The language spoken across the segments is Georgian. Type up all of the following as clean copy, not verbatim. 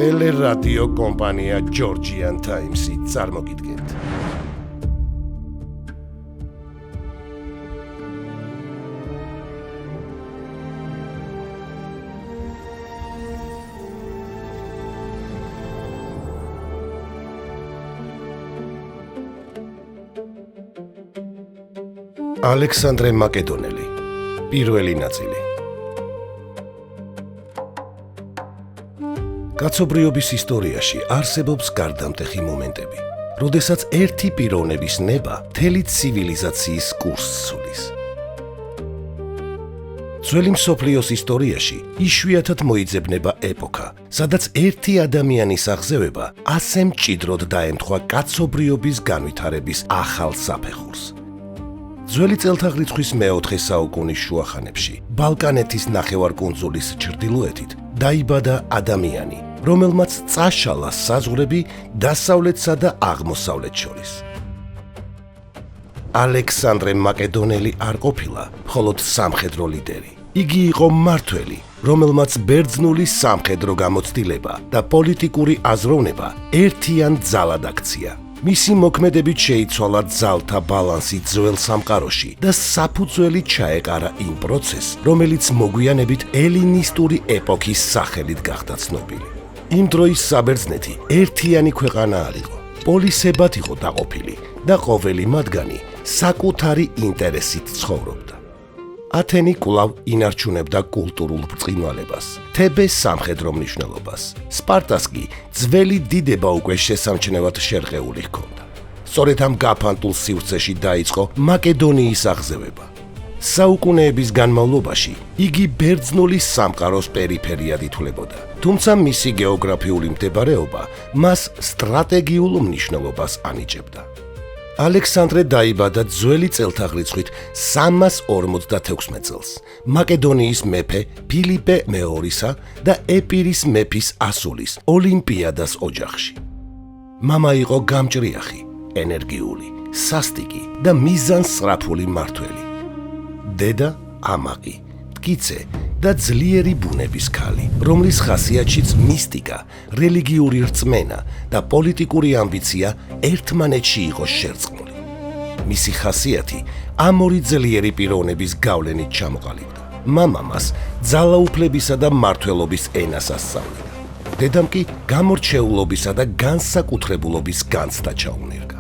ტელერადიო კომპანია Georgian Times-ი წარმოგიდგენთ. ალექსანდრე მაკედონელი, პირველი ნაწილი. კაცობრიობის ისტორიაში არსებობს გარდამტეხი მომენტები, როდესაც ერთი პიროვნების ნება მთელი ცივილიზაციის კურსს ცვლის. ძველი მსოფლიოს ისტორიაში იშვიათად მოიძებნება ეპოქა, სადაც ერთი ადამიანის აღზევება ასე მჭიდროდ დაემთხვა კაცობრიობის განვითარების ახალ საფეხურს. ძველი წელთაღრიცხვის მეოთხე საუკუნის შუახანებში, ბალკანეთის ნახევარკუნძულის ჩრდილოეთით დაიბადა ადამიანი, რომელმაც წაშალა საზღვრები დასავლეთსა და აღმოსავლეთ შორის. ალექსანდრე მაკედონელი არ ყოფილა მხოლოდ სამხედრო ლიდერი. იგი იყო მმართველი, რომელმაც ბერძნული სამხედრო გამოცდილება და პოლიტიკური აზროვნება ერთიან ძალად აქცია. მისი მოქმედებით შეიცვალა ძალთა ბალანსი ძველ სამყაროში და საფუძველი ჩაეყარა იმ პროცესს, რომელიც მოგვიანებით ელინისტური ეპოქის სახელით გახდა ცნობილი. იმ დროის საბერძნეთი ერთიანი ქვეყანა არ იყო, პოლისებად იყო დაყოფილი და ყოველი მათგანი საკუთარი ინტერესით ცხოვრობდა. ათენი კვლავ ინარჩუნებდა კულტურულ ბრწყინვალებას, თებეს სამხედრო მნიშვნელობას. სპარტას კი ძველი დიდება უკვე შესამჩნევად შერყეული ჰქონდა. სწორედ ამ გაფანტულ სივრცეში დაიწყო მაკედონიის აღზევება. საუკუნეების განმავლობაში იგი ბერძნული სამყაროს პერიფერიად ითვლებოდა, თუმცა მისი გეოგრაფიული მდებარეობა მას სტრატეგიულ მნიშვნელობას ანიჭებდა. ალექსანდრე დაიბადა ძველი წელთაღრიცხვით 356 წელს მაკედონიის მეფე ფილიპე მეორისა და ეპირის მეფის ასულის ოლიმპიადას ოჯახში. მამა იყო გამჭრიახი, ენერგიული, სასტიკი და მიზანსწრაფული მმართველი. დედა ამაყი, მტკიცე და ძლიერი ბუნების ქალი, რომლის ხასიათშიც მისტიკა, რელიგიური რწმენა და პოლიტიკური ამბიცია ერთმანეთში იყო შერწყმული. მისი ხასიათი ამ ორი ძლიერი პიროვნების გავლენით ჩამოყალიბდა. მამა მას ძალაუფლებისა და მმართველობის ენას ასწავლიდა. დედამ კი გამორჩეულობისა და განსაკუთრებულობის განცდა ჩაუნერგა.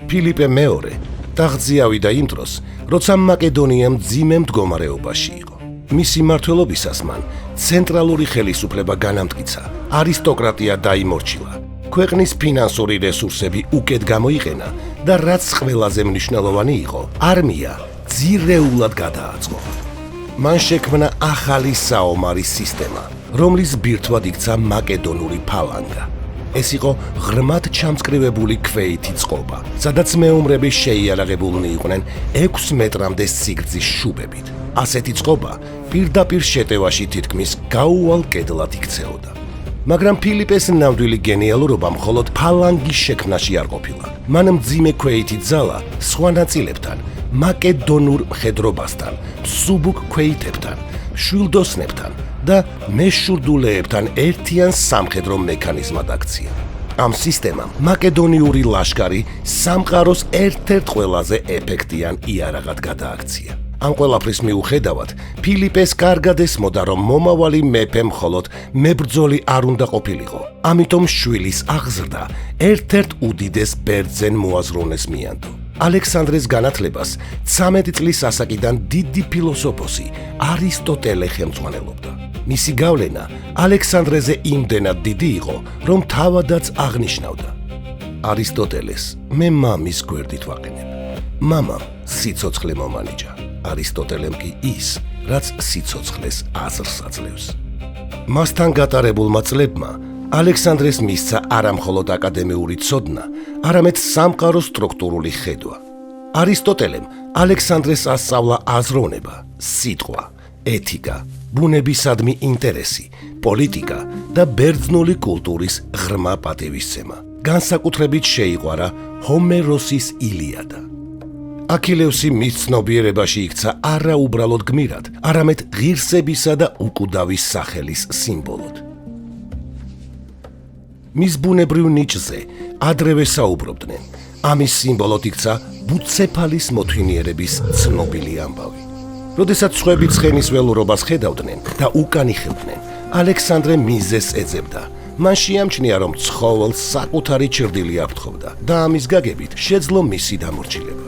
ფილიპე მეორე ტახტზე ავიდა იმ დროს, როცა მაკედონია მძიმე მდგომარეობაში იყო. მისი მმართველობისას მან ცენტრალური ხელისუფლება განამტკიცა, არისტოკრატია დაიმორჩილა, ქვეყნის ფინანსური რესურსები უკეთ გამოიყენა და რაც ყველაზე მნიშვნელოვანი იყო, არმია ძირეულად გადააწყო. მან შექმნა ახალი საომარი სისტემა, რომლის ბირთვად იქცა მაკედონური ფალანგა. ეს იყო ღრმად ჩამწკრივებული ქვეითი წყობა, სადაც მეომრები შეიარაღებულნი იყვნენ 6 მეტრამდე სიგრძის შუბებით. ასეთი წყობა პირდაპირ შეტევაში თითქმის გაუვალ კედლად იქცეოდა. მაგრამ ფილიპეს ნამდვილი გენიალურობა მხოლოდ ფალანგის შექმნაში არ ყოფილა. მან მძიმე ქვეითი ძალა სხვა ნაწილებთან, მაკედონურ მხედრობასთან, მსუბუქ ქვეითებთან, მშვილდოსნებთან და მეშურდულეებთან ერთიან სამხედრო მექანიზმად აქცია. ამ სისტემამ მაკედონიური ლაშქარი სამყაროს ერთ-ერთ ყველაზე ეფექტიან იარაღად გადააქცია. ამ ყველაფრის მიუხედავად, ფილიპეს კარგად ესმოდა, რომ მომავალი მეფე მხოლოდ მებრძოლი არ უნდა ყოფილიყო. ამიტომ შვილის აღზრდა ერთ-ერთ უდიდეს ბერძენ მოაზროვნეს მიანდო. ალექსანდრეს განათლებას 13 წლის ასაკიდან დიდი ფილოსოფოსი არისტოტელე ხელმძღვანელობდა. მისი გავლენა ალექსანდრეზე იმდენად დიდი იყო, რომ თავადაც აღნიშნავდა: არისტოტელეს მე მამის გვერდით ვაყენებ. მამამ სიცოცხლე მომანიჭა, არისტოტელემ კი ის, რაც სიცოცხლეს აზრს აძლევს. მასთან გატარებულმა წლებმა ალექსანდრეს მისცა არა მხოლოდ აკადემიური ცოდნა, არამედ სამყაროს სტრუქტურული ხედვა. არისტოტელემ ალექსანდრეს ასწავლა აზროვნება, სიტყვა, ეთიკა, ბუნებისადმი ინტერესი, პოლიტიკა და ბერძნული კულტურის ღრმა პატივისცემა. განსაკუთრებით შეიყვარა ჰომეროსის ილიადა. აქილევსი მის ცნობიერებაში იქცა არა უბრალოდ გმირად, არამედ ღირსებისა და უკვდავის სახელის სიმბოლოდ. მის ბუნებრივ ნიჭზე ადრევე საუბრობდნენ. ამის სიმბოლოდ იქცა ბუცეფალის მოთვინიერების ცნობილი ამბავი. როდესაც სხვები ცხენის ველურობას ხედავდნენ და უკან იხევდნენ, ალექსანდრე მიზეზს ეძებდა. მან შეამჩნია, რომ ცხოველს საკუთარი ჩრდილი აფრთხობდა და ამის გაგებით შეძლო მისი დამორჩილება.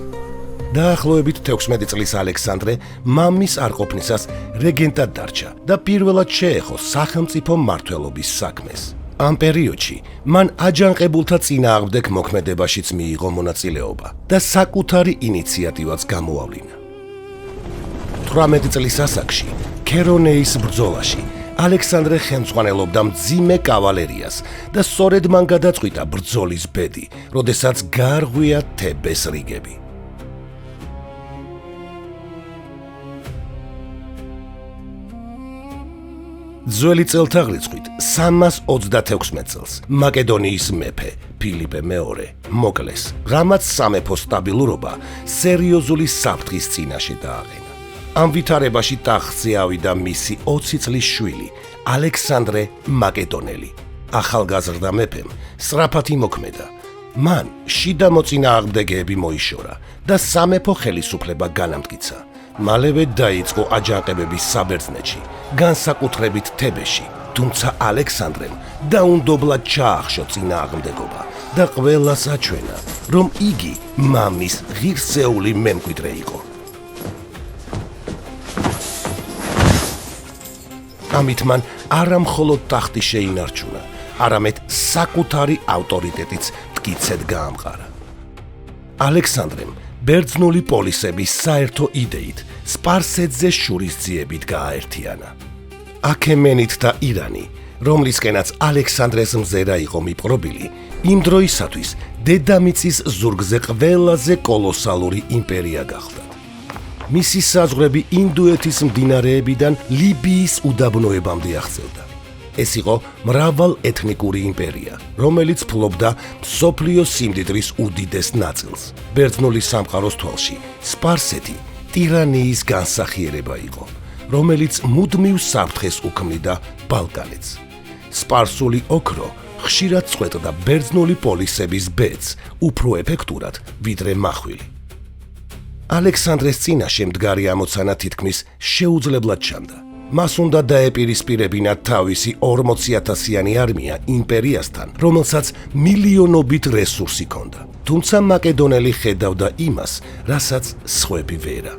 დაახლოებით 16 წლის ალექსანდრე მამის არყოფნისას რეგენტად დარჩა და პირველად შეეხო სახელმწიფო მმართველობის საქმეს. ამ პერიოდში მან აჯანყებულთა წინააღმდეგ მოქმედებაშიც მიიღო მონაწილეობა და საკუთარი ინიციატივაც გამოავლინა. 18 წლის ასაკში ქერონეის ბრძოლაში ალექსანდრე ხელმძღვანელობდა მძიმე კავალერიას და სწორედ მან გადაწყვიტა ბრძოლის ბედი, როდესაც გაარღვია თებეს რიგები. ძველი წელთაღრიცხვით 326 წელს მაკედონიის მეფე ფილიპე მეორე მოკლეს, რამაც სამეფო სტაბილურობა სერიოზული საფრთხის წინაშე დააყენა. ამ ვითარებაში ტახტზე ავიდა მისი 20 წლის შვილი ალექსანდრე მაკედონელი. ახალგაზრდა მეფემ სწრაფად იმოქმედა. მან შიდა მოწინააღმდეგეები მოიშორა და სამეფო ხელისუფლება განამტკიცა. მალევე დაიწყო აჯანყებები საბერძნეთში, განსაკუთრებით თებეში, თუმცა ალექსანდრემ დაუნდობლად ჩაახშო წინააღმდეგობა და ყველას აჩვენა, რომ იგი მამის ღირსეული მემკვიდრე იყო. ამით მან არა მხოლოდ ტახტი შეინარჩუნა, არამედ საკუთარი ავტორიტეტიც მტკიცედ გაამყარა. ალექსანდრემ ბერძნული პოლისების საერთო იდეით სპარსეთზე შურისძიებით გააერთიანა. აქემენით და ირანი, რომლისკენაც ალექსანდრეს მზერა იყო მიპყრობილი, იმ დროისათვის დედამიწის ზურგზე ყველაზე კოლოსალური იმპერია გახდა. მისი საზღვრები ინდოეთის მდინარეებიდან ლიბიის უდაბნოებამდე აღწევდა. ეს იყო მრავალეთნიკური იმპერია, რომელიც ფლობდა მსოფლიოს სიმდიდრის უდიდეს ნაწილს. ბერძნული სამყაროს თვალში სპარსეთი ტირანიის განსახიერება იყო, რომელიც მუდმივ საფრთხეს უქმნიდა ბალკანეთს. სპარსული ოქრო ხშირად წყვეტდა ბერძნული პოლისების ბედს უფრო ეფექტურად, ვიდრე მახვილი. ალექსანდრეს წინაშე მდგარი ამოცანა თითქმის შეუძლებლად ჩანდა. მას უნდა დაეპირისპირებინა თავისი 40,000-იანი არმია იმპერიასთან, რომელსაც მილიონობით რესურსი ჰქონდა. თუმცა მაკედონელი ხედავდა იმას, რასაც სხვები ვერა.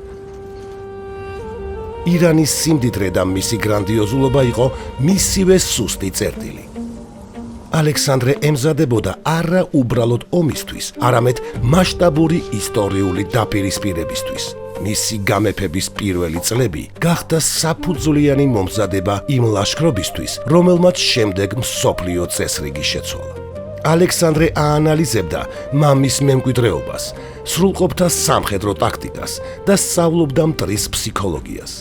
ირანის სიმდიდრე და მისი გრანდიოზულობა იყო მისივე სუსტი წერტილი. ალექსანდრე ემზადებოდა არა უბრალოდ ომისთვის, არამედ მასშტაბური ისტორიული დაპირისპირებისთვის. მისი გამეფების პირველი წლები გახდა საფუძვლიანი მომზადება იმ ლაშქრობისთვის, რომელმაც შემდეგ მსოფლიო წესრიგი შეცვალა. ალექსანდრე აანალიზებდა მამის მემკვიდრეობას, სრულყოფდა სამხედრო ტაქტიკას და სწავლობდა მტრის ფსიქოლოგიას.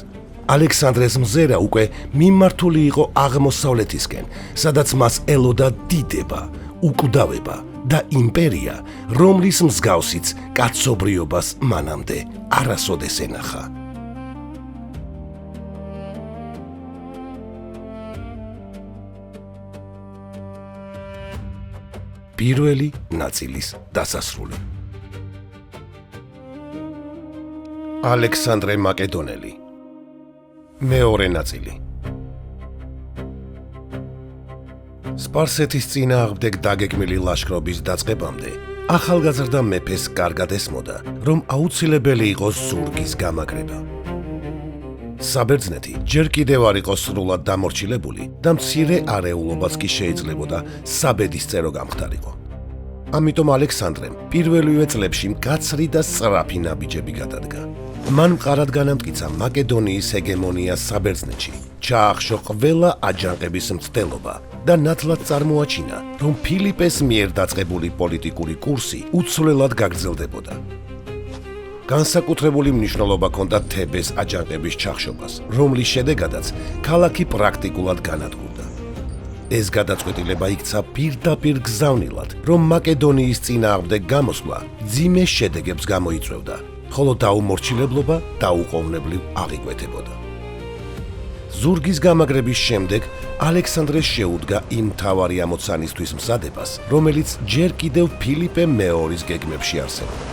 ალექსანდრეს მზერა უკვე მიმართული იყო აღმოსავლეთისკენ, სადაც მას ელოდა დიდება, უკვდავება და იმპერია, რომლის მსგავსიც კაცობრიობას მანამდე არასოდეს ენახა. პირველი ნაწილის დასასრული. ალექსანდრე მაკედონელი. მეორე ნაწილი. სპარსეთის წინააღმდეგ დაგეგმილი ლაშქრობის დაწყებამდე ახალგაზრდა მეფეს კარგად ესმოდა, რომ აუცილებელი იყო ზურგის გამაგრება. საბერძნეთი ჯერ კიდევ არ იყო სრულად დამორჩილებული და მცირე არეულობაც კი შეიძლებოდა საბედისწერო გამხდარიყო. ამიტომ ალექსანდრემ პირველივე წლებში მკაცრი და სწრაფი ნაბიჯები გადადგა. მან მყარად განამტკიცა მაკედონიის ჰეგემონია საბერძნეთში, ჩაახშო ყველა აჯანყების მცდელობა და ნათლად წარმოაჩინა, რომ ფილიპეს მიერ დაწყებული პოლიტიკური კურსი უცვლელად გაგრძელდებოდა. განსაკუთრებული მნიშვნელობა ჰქონდა თებეს აჯანყების ჩახშობას, რომლის შედეგადაც ქალაქი პრაქტიკულად განადგურდა. ეს გადაწყვეტილება იქცა პირდაპირ გზავნილად, რომ მაკედონიის წინააღმდეგ გამოსვლა მძიმე შედეგებს გამოიწვევდა, ხოლო დაუმორჩილებლობა დაუყოვნებლივ აღიკვეთებოდა. ზურგის გამაგრების შემდეგ ალექსანდრე შეუდგა იმ მთავარი ამოცანისთვის მზადებას, რომელიც ჯერ კიდევ ფილიპე მეორის გეგმებში არსებობდა.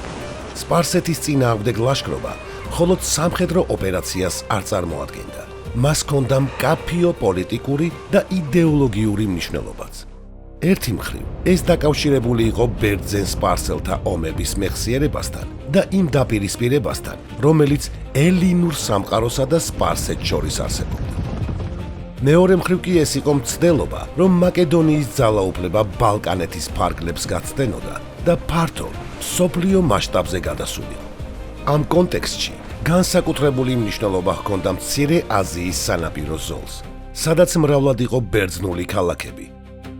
სპარსეთის წინააღმდეგ ლაშქრობა მხოლოდ სამხედრო ოპერაციას არ წარმოადგენდა. მას ჰქონდა მკაფიო პოლიტიკური და იდეოლოგიური მნიშვნელობაც. ერთი მხრივ, ეს დაკავშირებული იყო ბერძენ სპარსელთა ომების მეხსიერებასთან და იმ დაპირისპირებასთან, რომელიც ელინურ სამყაროსა და სპარსეთს შორის არსებობდა. მეორე მხრივ კი ეს იყო მცდელობა, რომ მაკედონიის ძალაუფლება ბალკანეთის ფარგლებს გაცდენოდა და ფართო მსოფლიო მასშტაბზე გადასულიყო. ამ კონტექსტში განსაკუთრებული მნიშვნელობა ჰქონდა მცირე აზიის სანაპირო ზოლს, სადაც მრავლად იყო ბერძნული ქალაქები.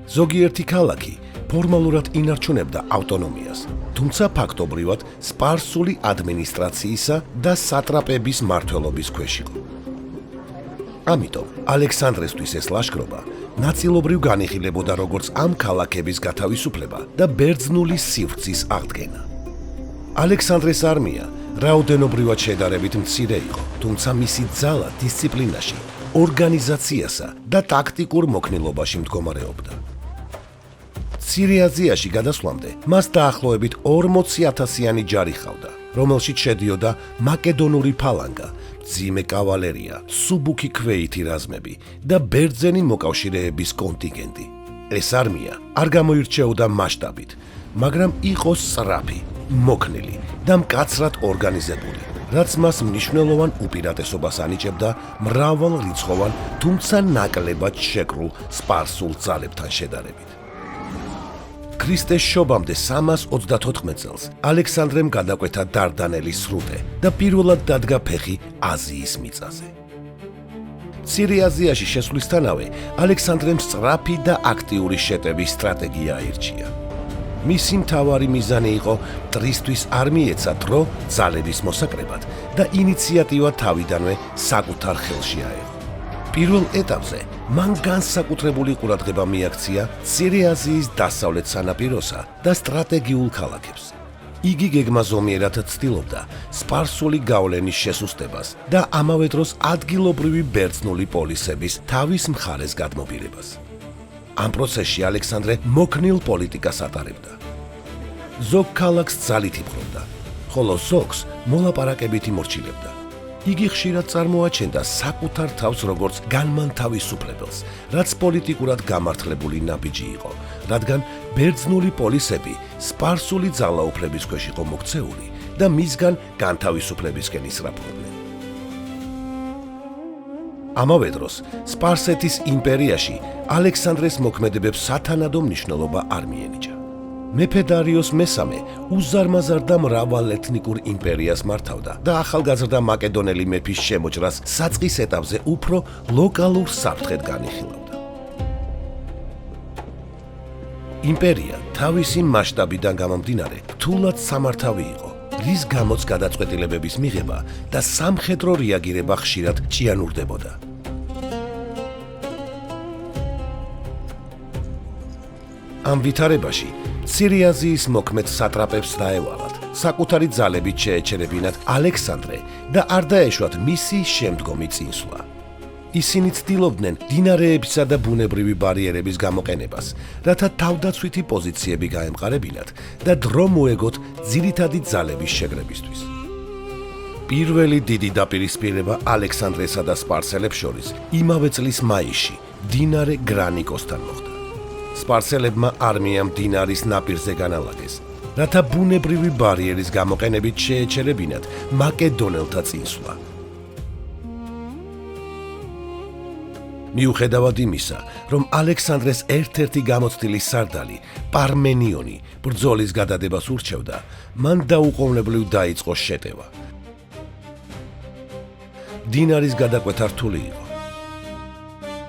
ზოგიერთი ქალაქი ფორმალურად ინარჩუნებდა ავტონომიას, თუმცა ფაქტობრივად სპარსული ადმინისტრაციისა და სატრაპების მმართველობის ქვეშ იყო. ამიტომ ალექსანდრესთვის ეს ლაშქრობა ნაწილობრივ განიხილებოდა როგორც ამ ქალაქების გათავისუფლება და ბერძნული სივრცის აღდგენა. ალექსანდრეს არმია რაოდენობრივად შედარებით მცირე იყო, თუმცა მისი ძალა დისციპლინაში, ორგანიზაციასა და ტაქტიკურ მოქნილობაში მდგომარეობდა. მცირე აზიაში გადასვლამდე მას დაახლოებით 40,000-იანი ჯარი ჰყავდა, რომელშიც შედიოდა მაკედონური ფალანგა, მძიმე კავალერია, სუბუქი ქვეითი რაზმები და ბერძენი მოკავშირეების კონტინგენტი. ეს არმია არ გამოირჩეოდა მასშტაბით, მაგრამ იყო სწრაფი, მოქნილი და მკაცრად ორგანიზებული, რაც მას მნიშვნელოვან უპირატესობას ანიჭებდა მრავალრიცხოვან, თუმცა ნაკლებად შეკრულ სპარსულ ძალებთან შედარებით. ქრისტეს შობამდე 324 წელს ალექსანდრემ გადაკვეთა დარდანელის სრუტე და პირველად დადგა ფეხი აზიის მიწაზე. მცირე აზიაში შესვლისთანავე ალექსანდრემ სწრაფი და აქტიური შეტევის სტრატეგია აირჩია. მისი მთავარი მიზანი იყო მტრისთვის არ მიეცა დრო ძალების მოსაკრებად და ინიციატივა თავიდანვე საკუთარ ხელში აეღო. პირველ ეტაპზე მან განსაკუთრებული ყურადღება მიაქცია მცირე აზიის დასავლეთ სანაპიროსა და სტრატეგიულ ქალაქებს. იგი გეგმაზომიერად ცდილობდა სპარსული გავლენის შესუსტებას და ამავე დროს ადგილობრივი ბერძნული პოლისების თავის მხარეს გადმობირებას. ამ პროცესში ალექსანდრე მოქნილ პოლიტიკას ატარებდა. ზოგ ქალაქს ძალით იპყრობდა, ხოლო ზოგს მოლაპარაკებით იმორჩილებდა. იგი ხშირად წარმოაჩენდა საკუთარ თავს როგორც განმანთავისუფლებელს, რაც პოლიტიკურად გამართლებული ნაბიჯი იყო, რადგან ბერძნული პოლისები სპარსული ძალაუფლების ქვეშ იყო მოქცეული და მისგან განთავისუფლებისკენ ისრაფოდნენ. ამავე დროს სპარსეთის იმპერიაში ალექსანდრეს მოქმედებებს სათანადო მნიშვნელობა არ მიენიჭა. მეფე დარიოს მესამე უზარმაზარ და მრავალეთნიკურ იმპერიას მართავდა და ახალგაზრდა მაკედონელი მეფის შემოჭრას საწყის ეტაპზე უფრო ლოკალურ საფრთხედ განიხილავდა. იმპერია თავისი მასშტაბიდან გამომდინარე რთულად სამართავი იყო, რის გამოც გადაწყვეტილებების მიღება და სამხედრო რეაგირება ხშირად ჭიანურდებოდა. ამ ვითარებაში მცირე აზიის მოქმედ სატრაპებს დაევალათ საკუთარი ძალებით შეეჩერებინათ ალექსანდრე და არ დაეშვათ მისი შემდგომი წინსვლა. ისინი ცდილობდნენ მდინარეებისა და ბუნებრივი ბარიერების გამოყენებას, რათა თავდაცვითი პოზიციები გაემყარებინათ და დრო მოეგოთ ძირითადი ძალების შეკრებისთვის. პირველი დიდი დაპირისპირება ალექსანდრესა და სპარსელებს შორის იმავე წლის მაისში მდინარე გრანიკოსთან მოხდა. სპარსელებმა არმია მდინარის ნაპირზე განალაგეს, რათა ბუნებრივი ბარიერის გამოყენებით შეეჩერებინათ მაკედონელთა წინსვლა. მიუხედავად იმისა, რომ ალექსანდრეს ერთ-ერთი გამოცდილი სარდალი, პარმენიონი, ბრძოლის გადადებას ურჩევდა, მან დაუყოვნებლივ დაიწყო შეტევა. მდინარის გადაკვეთა რთული იყო.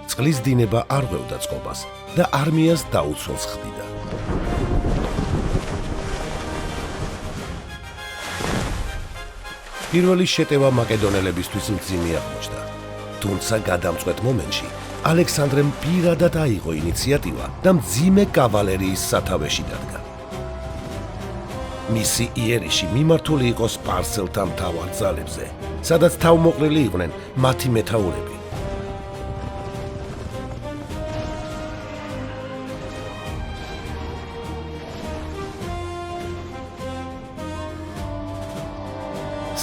წყლის დინება არ ღვევდა წყობას და არმიას დაუცველს ხდიდა. პირველი შეტევა მაკედონელებისთვის მძიმე აღმოჩნდა. თუმცა გადამწყვეტ მომენტში ალექსანდრემ პირადად აიღო ინიციატივა და მძიმე კავალერიის სათავეში დადგა. მისი იერიში მიმართული იყო სპარსელთა მთავარ ძალებზე, სადაც თავმოყრილი იყვნენ მათი მეთაურები.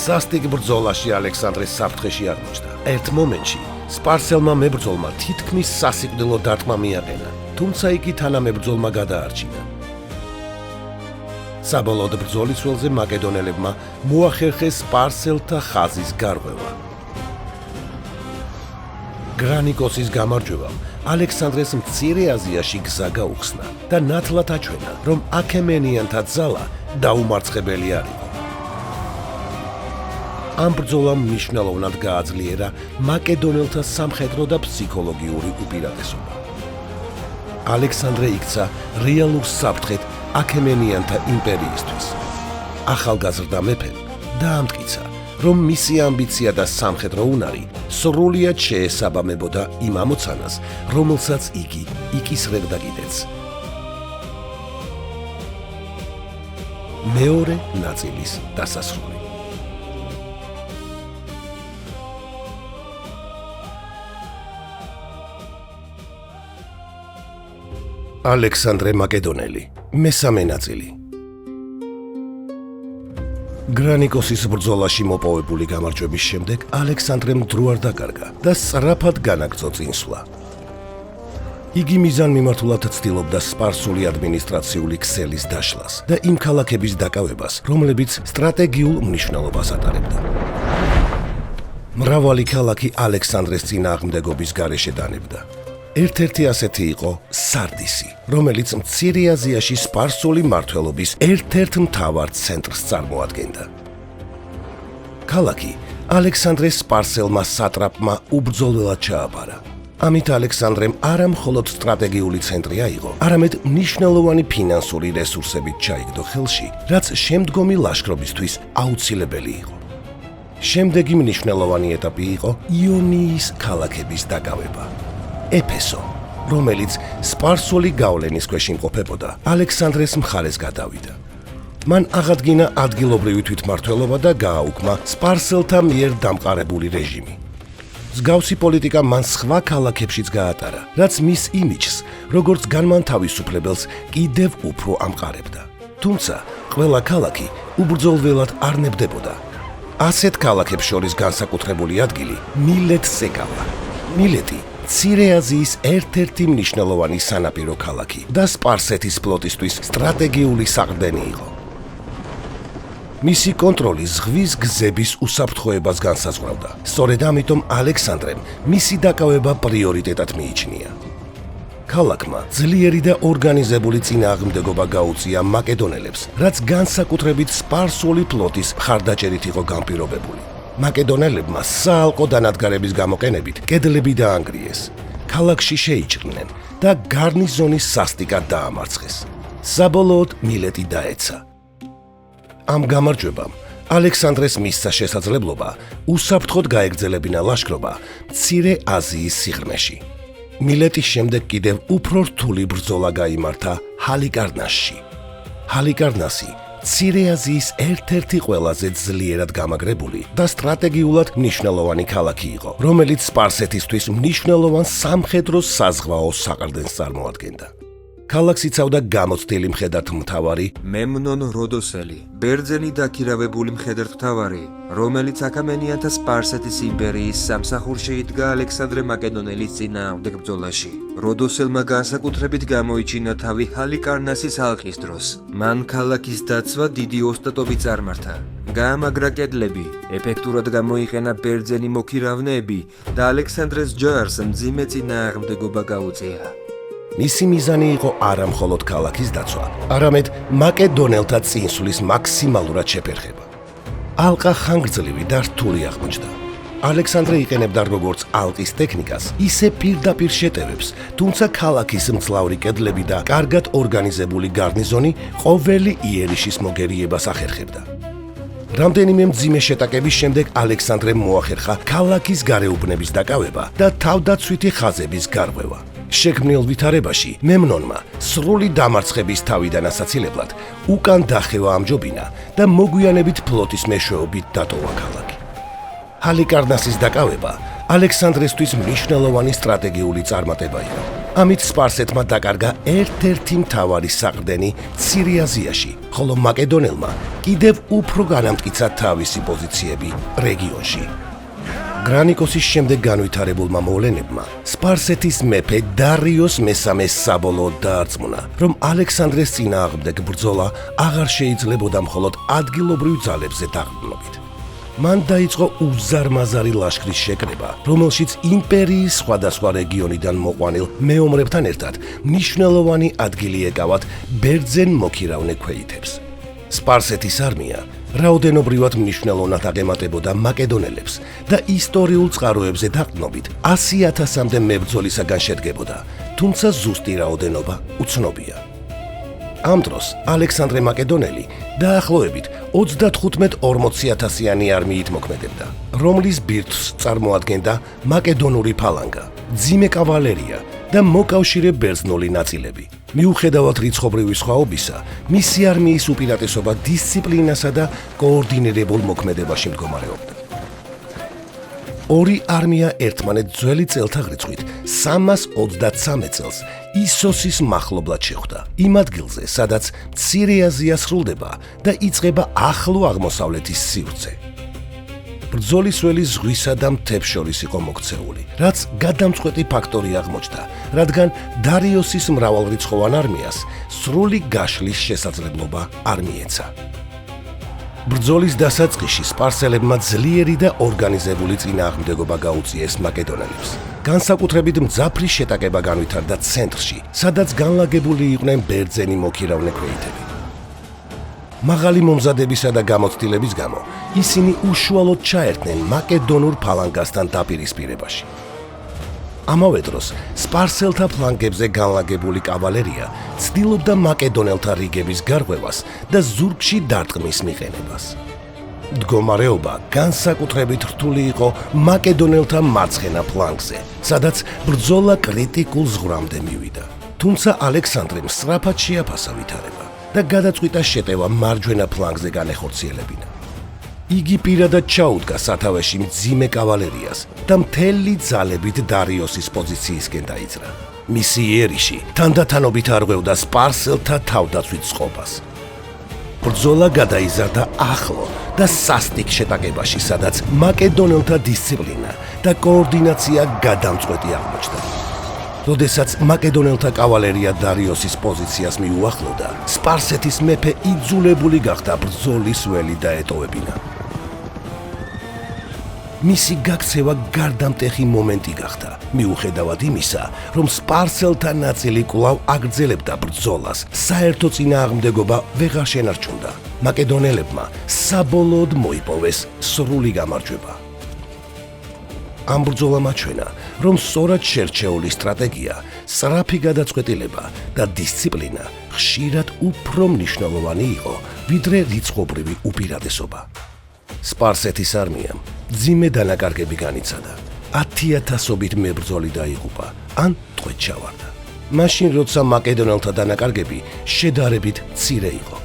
სასტიკ ბრძოლაში ალექსანდრეს საფრთხეში აღმოჩნდა. ერთ მომენტში სპარსელმა მებრძოლმა თითქმის სასიკვდილო დარტყმა მიაყენა, თუმცა იგი თანამებრძოლმა გადაარჩინა. საბოლოოდ ბრძოლის ველზე მაკედონელებმა მოახერხეს სპარსელთა ხაზის გარღვევა. გრანიკოსის გამარჯვებამ ალექსანდრეს მცირე აზიაში გზა გაუხსნა და ნათლად აჩვენა, რომ აქემენიანთა ძალა დაუმარცხებელი არ იყო. ამ ბრძოლამ მნიშვნელოვნად გააძლიერა მაკედონელთა სამხედრო და ფსიქოლოგიური უპირატესობა. ალექსანდრე იქცა რეალურ საფრთხედ აქემენიანთა იმპერიისთვის. ახალგაზრდა მეფემ დაამტკიცა, რომ მისი ამბიცია და სამხედრო უნარი სრულიად შეესაბამებოდა იმ ამოცანას, რომელსაც იგი იკისრებდა კიდეც. მეორე ნაწილის დასასრული. ალექსანდრე მაკედონელი, მესამე ნაწილი. გრანიკოსის ბრძოლაში მოპოვებული გამარჯვების შემდეგ ალექსანდრემ დრო არ დაკარგა და სწრაფად განაგრძო წინსვლა. იგი მიზანმიმართულად ცდილობდა სპარსული ადმინისტრაციული ქსელის დაშლას და იმ ქალაქების დაკავებას, რომლებიც სტრატეგიულ მნიშვნელობას ატარებდა. მრავალი ქალაქი ალექსანდრეს წინააღმდეგობის გარეშე დანებდა. ერთ-ერთი ასეთი იყო სარდისი, რომელიც მცირე აზიაში სპარსული მმართველობის ერთ-ერთ მთავარ ცენტრს წარმოადგენდა. ქალაქი ალექსანდრეს სპარსელმა სატრაპმა უბრძოლველად ჩააბარა. ამით ალექსანდრემ არა მხოლოდ სტრატეგიული ცენტრი აიღო, არამედ მნიშვნელოვანი ფინანსური რესურსებით ჩაიგდო ხელში, რაც შემდგომი ლაშქრობისთვის აუცილებელი იყო. შემდეგი მნიშვნელოვანი ეტაპი იყო იონიის ქალაქების დაკავება. ეფესო, რომელიც სპარსული გავლენის ქვეშ იმყოფებოდა, ალექსანდრეს მხარეს გადავიდა. მან აღადგინა ადგილობრივი თვითმმართველობა და გააუქმა სპარსელთა მიერ დამყარებული რეჟიმი. მსგავსი პოლიტიკა მან სხვა ქალაქებშიც გაატარა, რაც მის იმიჯს, როგორც განმანთავისუფლებელს, კიდევ უფრო ამყარებდა. თუმცა, ყველა ქალაქი უბრძოლველად არ ნებდებოდა. ასეთ ქალაქებს შორის განსაკუთრებული ადგილი მილეტს ეკავა. მილეტი მცირე აზიის ერთ-ერთი მნიშვნელოვანი სანაპირო ქალაქი და სპარსეთის ფლოტისთვის სტრატეგიული საყრდენი იყო. მისი კონტროლი ზღვის გზების უსაფრთხოებას განსაზღვრავდა. სწორედ ამიტომ ალექსანდრემ მისი დაკავება პრიორიტეტად მიიჩნია. ქალაქმა ძლიერი და ორგანიზებული წინააღმდეგობა გაუწია მაკედონელებს, რაც განსაკუთრებით სპარსული ფლოტის მხარდაჭერით იყო განპირობებული. მაკედონელებმა საალყო დანადგარების გამოყენებით კედლები დაანგრიეს, ქალაქში შეიჭრნენ და გარნიზონის სასტიკად დაამარცხეს. საბოლოოდ მილეტი დაეცა. ამ გამარჯვებამ ალექსანდრეს მისცა შესაძლებლობა უსაფრთხოდ გაეგრძელებინა ლაშქრობა მცირე აზიის სიღრმეში. მილეტის შემდეგ კიდევ უფრო რთული ბრძოლა გაიმართა ჰალიკარნასში. ჰალიკარნასი მცირე აზიის ერთ-ერთი ყველაზე ძლიერად გამაგრებული და სტრატეგიულად მნიშვნელოვანი ქალაქი იყო, რომელიც სპარსეთისთვის მნიშვნელოვან სამხედრო საზღვაო საყრდენს წარმოადგენდა. ქალაქს იცავდა გამოცდილი მხედართმთავარი მემნონ როდოსელი, ბერძენი დაქირავებული მხედართმთავარი, რომელიც აქემენიანთა სპარსეთის იმპერიის სამსახურში იდგა ალექსანდრე მაკედონელის წინააღმდეგ ბრძოლაში. როდოსელმა განსაკუთრებით გამოიჩინა თავი ჰალიკარნასის ალყის დროს. მან ქალაქის დაცვა დიდი ოსტატობით წარმართა. გაამაგრა კედლები, ეფექტურად გამოიყენა ბერძენი მოქირავნეები და ალექსანდრეს ჯარს მძიმე წინააღმდეგობა გაუწია. მისი მიზანი იყო არა მხოლოდ ქალაქის დაცვა, არამედ მაკედონელთა წინსვლის მაქსიმალურად შეფერხება. ალყა ხანგრძლივი და რთული აღმოჩნდა. ალექსანდრე იყენებდა როგორც ალყის ტექნიკას, ისე პირდაპირ შეტევებს, თუმცა ქალაქის მძლავრი კედლები და კარგად ორგანიზებული გარნიზონი ყოველი იერიშის მოგერიებას ახერხებდა. რამდენიმე მძიმე შეტაკების შემდეგ ალექსანდრემ მოახერხა ქალაქის გარეუბნების დაკავება და თავდაცვითი ხაზების გარღვევა. შექმნილ ვითარებაში მემნონმა სრული დამარცხების თავიდან ასაცილებლად უკან დახევა ამჯობინა და მოგვიანებით ფლოტის მეშვეობით დატოვა ქალაქი. ჰალიკარნასის დაკავება ალექსანდრესთვის მნიშვნელოვანი სტრატეგიული წარმატება იყო. ამით სპარსეთმა დაკარგა ერთ-ერთი მთავარი საყრდენი მცირე აზიაში, ხოლო მაკედონელმა კიდევ უფრო განამტკიცა თავისი პოზიციები რეგიონში. გრანიკოსის შემდეგ განვითარებულმა მოვლენებმა სპარსეთის მეფე დარიოს მესამე საბოლოოდ დაარწმუნა, რომ ალექსანდრეს წინააღმდეგ ბრძოლა აღარ შეიძლებოდა მხოლოდ ადგილობრივ ძალებზე დაყრდნობით. მან დაიწყო უზარმაზარი ლაშქრის შეკრება, რომელშიც იმპერიის სხვადასხვა რეგიონიდან მოყვანილ მეომრებთან ერთად მნიშვნელოვანი ადგილი ეკავათ ბერძენ მოქირავნე ქვეითებს. სპარსეთის არმია რაოდენობრივად მნიშვნელოვნად აღემატებოდა მაკედონელებს და ისტორიულ წყაროებზე დაყრდნობით 100,000-მდე მებრძოლისაგან შედგებოდა, თუმცა ზუსტი რაოდენობა უცნობია. ამ დროს ალექსანდრე მაკედონელი დაახლოებით 35-40,000-იანი არმიით მოქმედებდა, რომლის ბირთვს წარმოადგენდა მაკედონური ფალანგა, მძიმე კავალერია და მოკავშირე ბერძნული ნაწილები. მიუხედავად რიცხობრივი სხვაობისა, მისი არმიის უპირატესობა დისციპლინასა და კოორდინირებულ მოქმედებაში მდგომარეობდა. ორი არმია ერთმანეთ ძველი წელთა რიცხვით 323 წელს ისოსის მახლობლად შეხვდა, იმ ადგილზე, სადაც მცირე აზია სრულდება და იწყება ახლო აღმოსავლეთის სივრცე. ბრძოლის ველი ზღვისა და მთებს შორის იყო მოქცეული, რაც გადამწყვეტი ფაქტორი აღმოჩნდა, რადგან დარიოსის მრავალრიცხოვან არმიას სრული გაშლის შესაძლებლობა არ მიეცა. ბრძოლის დასაწყისში სპარსელებმა ძლიერი და ორგანიზებული წინააღმდეგობა გაუწიეს მაკედონელებს. განსაკუთრებით მძაფრი შეტაკება განვითარდა ცენტრში, სადაც განლაგებული იყვნენ ბერძენი მოქირავნე ქვეითები. მაღალი მომზადებისა და გამოცდილების გამო ისინი უშუალოდ ჩაერთნენ მაკედონურ ფალანგასთან დაპირისპირებაში. ამავე დროს სპარსელთა ფლანგებზე განლაგებული კავალერია ცდილობდა მაკედონელთა რიგების გარღვევას და ზურგში დარტყმის მიყენებას. მდგომარეობა განსაკუთრებით რთული იყო მაკედონელთა მარცხენა ფლანგზე, სადაც ბრძოლა კრიტიკულ ზღვრამდე მივიდა. თუმცა ალექსანდრემ სწრაფად შეაფასა ვითარება და გადაწყვიტა შეტევა მარჯვენა ფლანგზე განეხორციელებინა. იგი პირადად ჩაუდგა სათავეში მძიმე კავალერიას და მთელი ძალებით დარიოსის პოზიციისკენ დაიძრა. მისი იერიში თანდათანობით არღვევდა სპარსელთა თავდაცვით წყობას. ბრძოლა გადაიზარდა ახლო და სასტიკ შეტაკებაში, სადაც მაკედონელთა დისციპლინა და კოორდინაცია გადამწყვეტი აღმოჩნდა. როდესაც მაკედონელთა კავალერია დარიოსის პოზიციას მიუახლოვდა, სპარსეთის მეფე იძულებული გახდა ბრძოლის ველი დაეტოვებინა. მისი გაქცევა გარდამტეხი მომენტი გახდა, მიუხედავად იმისა, რომ სპარსელთა ნაწილი კვლავ აგრძელებდა ბრძოლას, საერთო წინააღმდეგობა ვეღარ შენარჩუნდა. მაკედონელებმა საბოლოოდ მოიპოვეს სრული გამარჯვება. ამ ბრძოლამ აჩვენა, რომ სწორად შერჩეული სტრატეგია, სწრაფი გადაწყვეტილება და დისციპლინა ხშირად უფრო მნიშვნელოვანი იყო, ვიდრე რიცხობრივი უპირატესობა. სპარსეთის არმიამ მძიმე დანაკარგები განიცადა, 10,000-ობით მებრძოლი დაიღუპა ან ტყვედ ჩავარდა. მაშინ, როცა მაკედონელთა დანაკარგები შედარებით მცირე იყო.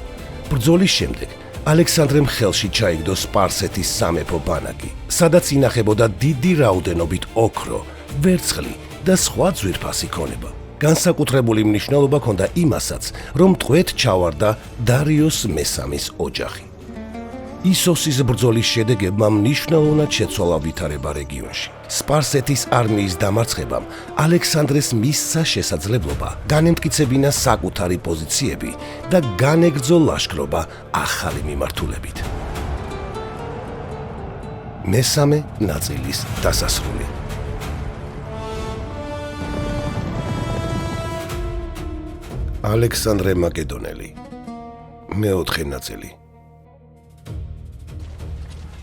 ბრძოლის შემდეგ ალექსანდრემ ხელში ჩაიგდო სპარსეთის სამეფო ბანაკი, სადაც ინახებოდა დიდი რაოდენობით ოქრო, ვერცხლი და სხვა ძვირფასი ქონება. განსაკუთრებული მნიშვნელობა ჰქონდა იმასაც, რომ ტყვედ ჩავარდა დარიოს მესამის ოჯახი. ისოსის ბრძოლის შედეგებმა მნიშვნელოვნად შეცვალა ვითარება რეგიონში. სპარსეთის არმიის დამარცხებამ ალექსანდრეს მისცა შესაძლებლობა განემტკიცებინა საკუთარი პოზიციები და განეგრძო ლაშქრობა ახალი მიმართულებით. მესამე ნაწილის დასასრული. ალექსანდრე მაკედონელი. მეოთხე ნაწილი.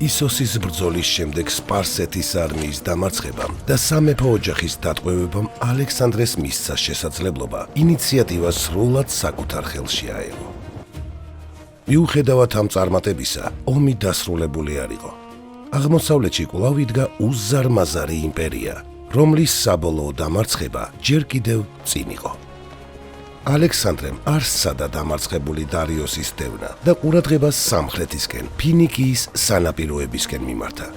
ისოსის ბრძოლის შემდეგ სპარსეთის არმიის დამარცხებამ და სამეფო ოჯახის დატყვევებამ ალექსანდრეს მისცა შესაძლებლობა ინიციატივა სრულად საკუთარ ხელში აეღო. მიუხედავად ამ წარმატებისა, ომი დასრულებული არ იყო. აღმოსავლეთში კვლავ იდგა უზარმაზარი იმპერია, რომლის საბოლოო დამარცხება ჯერ კიდევ წინ იყო. ალექსანდრემ არ სცადა დამარცხებული დარიოსის დევნა და ყურადღებას სამხრეთისკენ, ფინიკიის სანაპიროებისკენ მიმართა.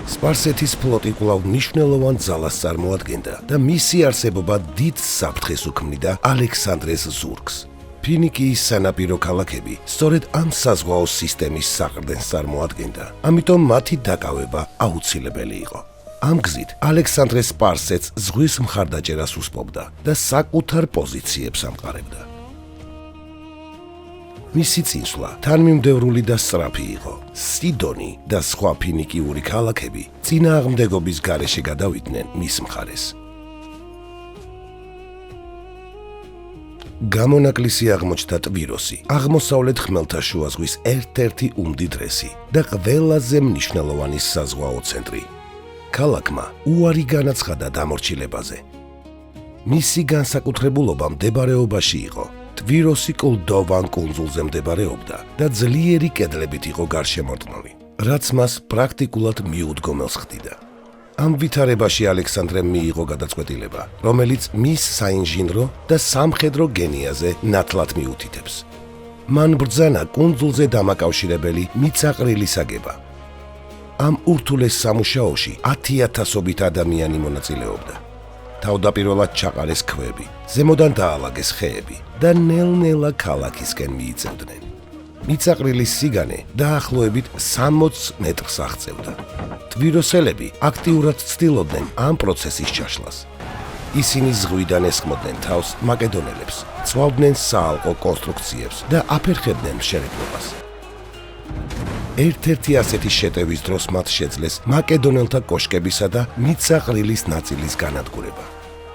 სპარსეთის ფლოტი კვლავ მნიშვნელოვან ძალას წარმოადგენდა და მისი არსებობა დიდ საფრთხეს უქმნიდა ალექსანდრეს ზურგს. ფინიკიის სანაპირო ქალაქები სწორედ ამ საზღვაო სისტემის საყრდენს წარმოადგენდა, ამიტომ მათი დაკავება აუცილებელი იყო. ამ გზით ალექსანდრე სპარსეთს ზღვის მხარდაჭერას უსპობდა და საკუთარ პოზიციებს ამყარებდა. მისი წინსვლა თანმიმდევრული და სწრაფი იყო. სიდონი და სხვა ფინიკიური ქალაქები წინააღმდეგობის გარეშე გადავიდნენ მის მხარეს. გამონაკლისი აღმოჩნდა ტვიროსი, აღმოსავლეთ ხმელთაშუა ზღვის ერთ-ერთი უმდიდრესი და ყველაზე მნიშვნელოვანი საზღვაო ცენტრი. ქალაქმა უარი განაცხადა დამორჩილებაზე. მისი განსაკუთრებულობა მდებარეობაში იყო. ტვიროსი კლდოვან კუნძულზე მდებარეობდა და ძლიერი კედლებით იყო გარშემორტყმული, რაც მას პრაქტიკულად მიუდგომელს ხდიდა. ამ ვითარებაში ალექსანდრემ მიიღო გადაწყვეტილება, რომელიც მის საინჟინრო და სამხედრო გენიაზე ნათლად მიუთითებს. მან ბრძანა კუნძულზე დამაკავშირებელი მიწაყრილის აგება. ამ ურთულეს სამუშაოში 10,000-ობით ადამიანი მონაწილეობდა. თავდაპირველად ჩაყარეს ქვები, ზემოდან დაალაგეს ხეები და ნელ-ნელა ქალაქისკენ მიიწევდნენ. მიწაყრილის სიგანე დაახლოებით 60 მეტრს აღწევდა. ტვიროსელები აქტიურად ცდილობდნენ ამ პროცესის ჩაშლას. ისინი ზღვიდან ესხმოდნენ თავს მაკედონელებს, ცვალდნენ საალყო კონსტრუქციებს და აფერხებდნენ მშენებლობას. ერთ-ერთი ასეთი შეტევის დროს მათ შეძლეს მაკედონელთა კოშკებისა და მიწაყრილის ნაწილის განადგურება.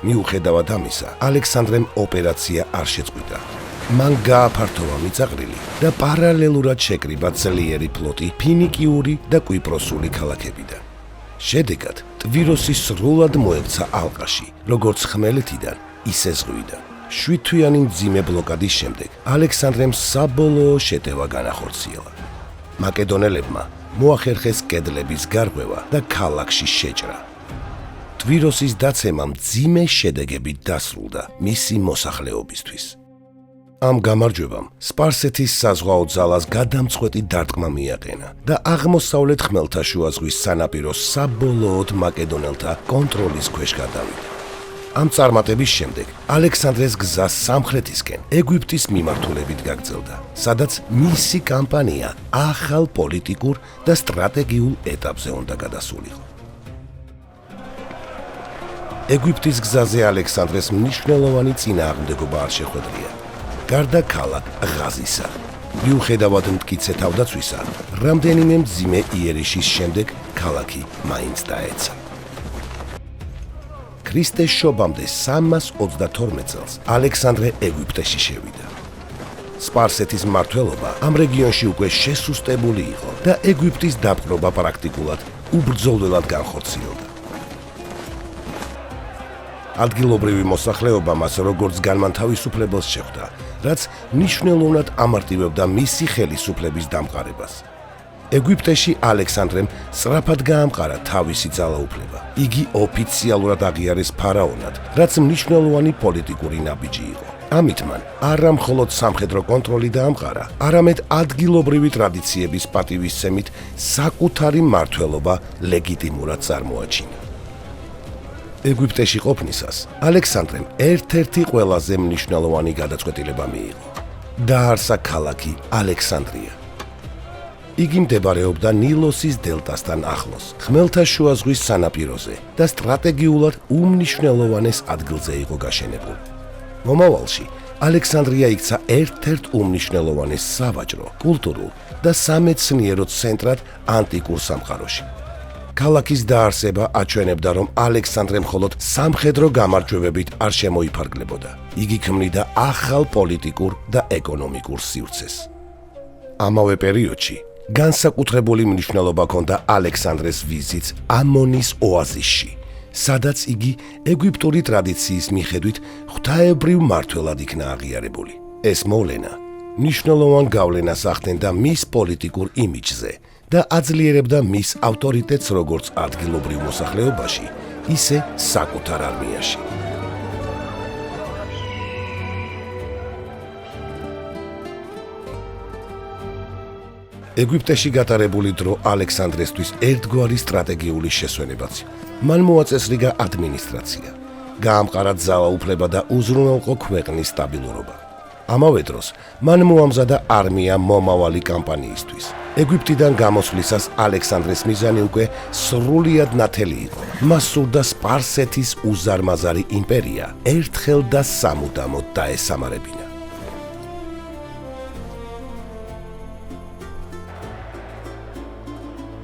მიუხედავად ამისა, ალექსანდრემ ოპერაცია არ შეწყვიტა. მან გააფართოვა მიწაყრილი და პარალელურად შეკრიბა ძლიერი ფლოტი ფინიკიური და კვიპროსული ქალაქებიდან. შედეგად, ტვიროსი სრულად მოექცა ალყაში, როგორც ხმელეთიდან, ისე ზღვიდან. 7 თვიანი მძიმე ბლოკადის შემდეგ ალექსანდრემ საბოლოო შეტევა განახორციელა. მაკედონელებმა მოახერხეს კედლების გარღვევა და ქალაქში შეჭრა. ტვიროსის დაცემა მძიმე შედეგებით დასრულდა მისი მოსახლეობისთვის. ამ გამარჯვებამ სპარსეთის საზღვაო ძალას გადამწყვეტი დარტყმა მიაყენა და აღმოსავლეთ ხმელთაშუა ზღვის სანაპიროს საბოლოოდ მაკედონელთა კონტროლის ქვეშ გადავიდა. ამ წარმატების შემდეგ ალექსანდრეს გზა სამხრეთისკენ ეგვიპტის მიმართულებით გაგრძელდა, სადაც მისი კამპანია ახალ პოლიტიკურ და სტრატეგიულ ეტაპზე უნდა გადასულიყო. ეგვიპტის გზაზე ალექსანდრეს მნიშვნელოვანი წინააღმდეგობა არ შეხვედრია. გარდა ქალაქ ღაზისა, მიუხედავად მტკიცე თავდაცვისა, რამდენიმე მძიმე იერიშის შემდეგ ქალაქი მაინც დაეცა. ქრისტეს შობამდე 322 წელს ალექსანდრე ეგვიპტეში შევიდა. სპარსეთის მმართველობა ამ რეგიონში უკვე შესუსტებული იყო და ეგვიპტის დაპყრობა პრაქტიკულად უბრძოლველად განხორციელდა. ადგილობრივი მოსახლეობა მას როგორც განმანთავისუფლებელს შეხვდა, რაც მნიშვნელოვნად ამარტივებდა მისი ხელისუფლების დამყარებას. ეგვიპტეში ალექსანდრემ სწრაფად გაამყარა თავისი ძალაუფლება. იგი ოფიციალურად აღიარეს ფარაონად, რაც მნიშვნელოვანი პოლიტიკური ნაბიჯი იყო. ამით მან არა მხოლოდ სამხედრო კონტროლი დაამყარა, არამედ ადგილობრივი ტრადიციების პატივისცემით საკუთარი მმართველობა ლეგიტიმურად წარმოაჩინა. ეგვიპტეში ყოფნისას ალექსანდრემ ერთ-ერთი ყველაზე მნიშვნელოვანი გადაწყვეტილება მიიღო. დაარსა ქალაქი ალექსანდრია. იგი მდებარეობდა ნილოსის დელტასთან ახლოს, ხმელთაშუა ზღვის სანაპიროზე და სტრატეგიულად უმნიშვნელოვანეს ადგილზე იყო გაშენებული. მომავალში ალექსანდრია იქცა ერთ-ერთ უმნიშვნელოვანეს სავაჭრო, კულტურულ და სამეცნიერო ცენტრად ანტიკურ სამყაროში. ქალაქის დაარსება აჩვენებდა, რომ ალექსანდრე მხოლოდ სამხედრო გამარჯვებებით არ შემოიფარგლებოდა. იგი ქმნიდა ახალ პოლიტიკურ და ეკონომიკურ სივრცეს. ამავე პერიოდში განსაკუთრებული მნიშვნელობა ჰქონდა ალექსანდრეს ვიზიტს ამონის ოაზისში, სადაც იგი ეგვიპტური ტრადიციის მიხედვით ღვთაებრივ მმართველად იქნა აღიარებული. ეს მოვლენა მნიშვნელოვან გავლენას ახდენდა მის პოლიტიკურ იმიჯზე და აძლიერებდა მის ავტორიტეტს როგორც ადგილობრივ მოსახლეობაში, ისე საკუთარ არმიაში. ეგვიპტეში გატარებული დრო ალექსანდრესთვის ერთგვარი სტრატეგიული შესვენებაც. მან მოაწესრიგა ადმინისტრაცია. გაამყარა ძალაუფლება და უზრუნველყო ქვეყნის სტაბილურობა. ამავე დროს მან მოამზადა არმია მომავალი კამპანიისთვის. ეგვიპტიდან გამოსვლისას ალექსანდრეს მიზანი უკვე სრულიად ნათელი იყო. მას სურდა სპარსეთის უზარმაზარი იმპერია ერთხელ და სამუდამოდ დაესამარებინა.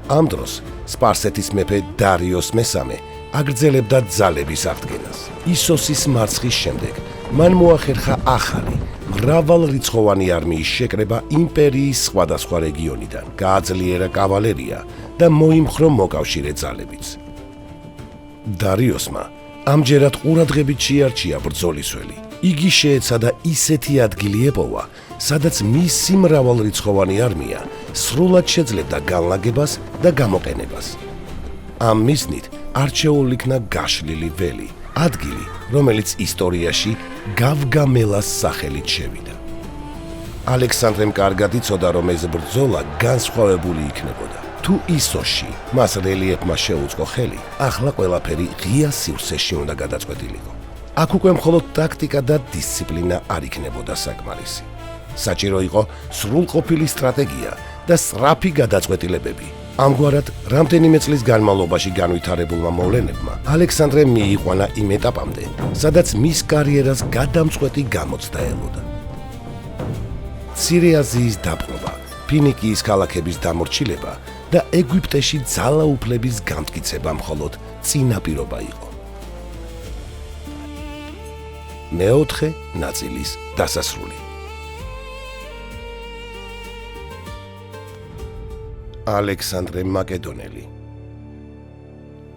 ამ დროს სპარსეთის მეფე დარიოს მესამე აგრძელებდა ძალების აღდგენას. ისოსის მარცხის შემდეგ მან მოახერხა ახალი, მრავალრიცხოვანი არმიის შეკრება იმპერიის სხვადასხვა რეგიონიდან, გააძლიერა კავალერია და მოიმხრო მოკავშირე ძალებიც. დარიოსმა ამჯერად ყურადღებით შეარჩია ბრძოლისველი. იგი შეეცადა ისეთი ადგილი ეპოვა, სადაც მისი მრავალრიცხოვანი არმია სრულად შეძლებდა განლაგებას და გამოყენებას. ამ მიზნით არჩეულ იქნა გაშლილი ველი, ადგილი, რომელიც ისტორიაში გავგამელას სახელით შევიდა. ალექსანდრემ კარგად იცოდა, რომ ეს ბრძოლა განსხვავებული იქნებოდა. თუ ისოში მას რელიეფმა შეუწყო ხელი, ახლა ყველაფერი ღია სივრცეში უნდა გადაწყვეტილიყო. აქ უკვე მხოლოდ ტაქტიკა და დისციპლინა არ იქნებოდა საკმარისი. საჭირო იყო სრულყოფილი სტრატეგია და სწრაფი გადაწყვეტილებები. ამგვარად, რამდენიმე წლის განმავლობაში განვითარებულმა მოვლენებმა ალექსანდრე მიიყვანა იმ ეტაპამდე, სადაც მის კარიერას გადამწყვეტი გამოცდა ელოდა. მცირე აზიის დაპყრობა, ფინიკიის ქალაქების დამორჩილება და ეგვიპტეში ძალაუფლების გამტკიცება მხოლოდ წინაპირობა იყო. მეოთხე ნაწილის დასასრული. ალექსანდრე მაკედონელი.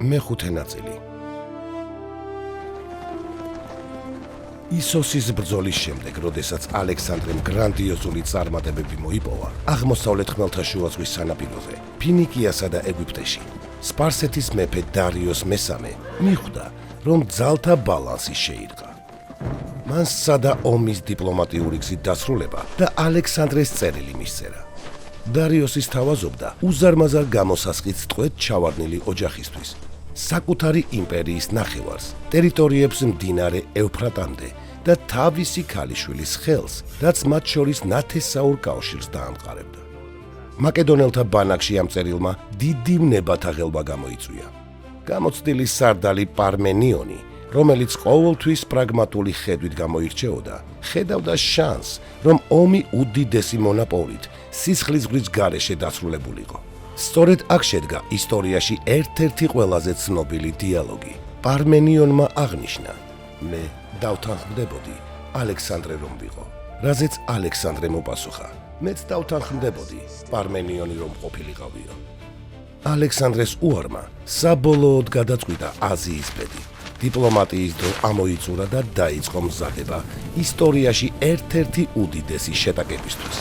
მეხუთე ნაწილი. ისოსის ბრძოლის შემდეგ, როდესაც ალექსანდრემ გრანდიოზული წარმატებები მოიპოვა აღმოსავლეთ ხმელთაშუა ზღვის სანაპიროზე, ფინიკიასა და ეგვიპტეში, სპარსეთის მეფე დარიოს მესამე მიხვდა, რომ ძალთა ბალანსი შეირღა. მან სცადა ომის დიპლომატიური გზით დასრულება და ალექსანდრეს წერილი მისწერა. დარიოსის თავაზობდა უზარმაზარ გამოსასყიდ ტყვედ ჩავარდნილი ოჯახისთვის, საკუთარი იმპერიის ნახევარს, ტერიტორიებს მდინარე ევფრატამდე და თავისი ქალიშვილის ხელს, რაც მათ შორის ნათესაურ კავშირს დაამყარებდა. მაკედონელთა ბანაკში ამ წერილმა დიდი ვნებათა ღელვა გამოიწვია. გამოცდილი სარდალი პარმენიონი, რომელიც ყოველთვის პრაგმატული ხედვით გამოირჩეოდა, ხედავდა შანსს, რომ ომი უდიდესი მონოპოლით სისხლისღვრից გარეშე დასრულებულიყო. სწორედ აქ შედგა ისტორიაში ერთ-ერთი ყველაზე ცნობილი დიალოგი. პარმენიონმა აღნიშნა: მე დავთანხმდებოდი ალექსანდრე რომ ვიყო, რაზეც ალექსანდრე მოპასუხა: მეც დავთანხმდებოდი პარმენიონი რომ ყოფილიყავიო. ალექსანდრეს უარმა საბოლოოდ გადაწყვიტა აზიის ბედი. დიპლომატიის დრო ამოიწურა და დაიწყო მზადება ისტორიაში ერთ-ერთი უდიდესი შეტაკებისთვის.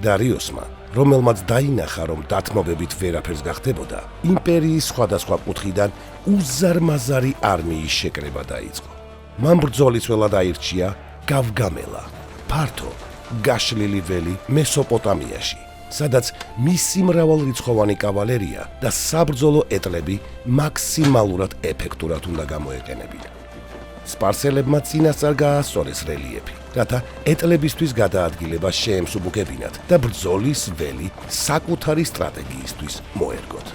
დარიოსმა, რომელმაც დაინახა, რომ დათმობებით ვერაფერს გახდებოდა, იმპერიის სხვადასხვა კუთხიდან უზარმაზარი არმიის შეკრება დაიწყო. მან ბრძოლის ველად აირჩია გავგამელა, ფართო, გაშლილი ველი მესოპოტამიაში, სადაც მისი მრავალრიცხოვანი კავალერია და საბრძოლო ეტლები მაქსიმალურად ეფექტურად უნდა გამოეყენებინა. სპარსელებმა წინასწარ გაასწორეს რელიეფი, რათა ეტლებისთვის გადაადგილება შეემსუბუქებინათ და ბრძოლის ველი საკუთარი სტრატეგიისთვის მოერგოთ.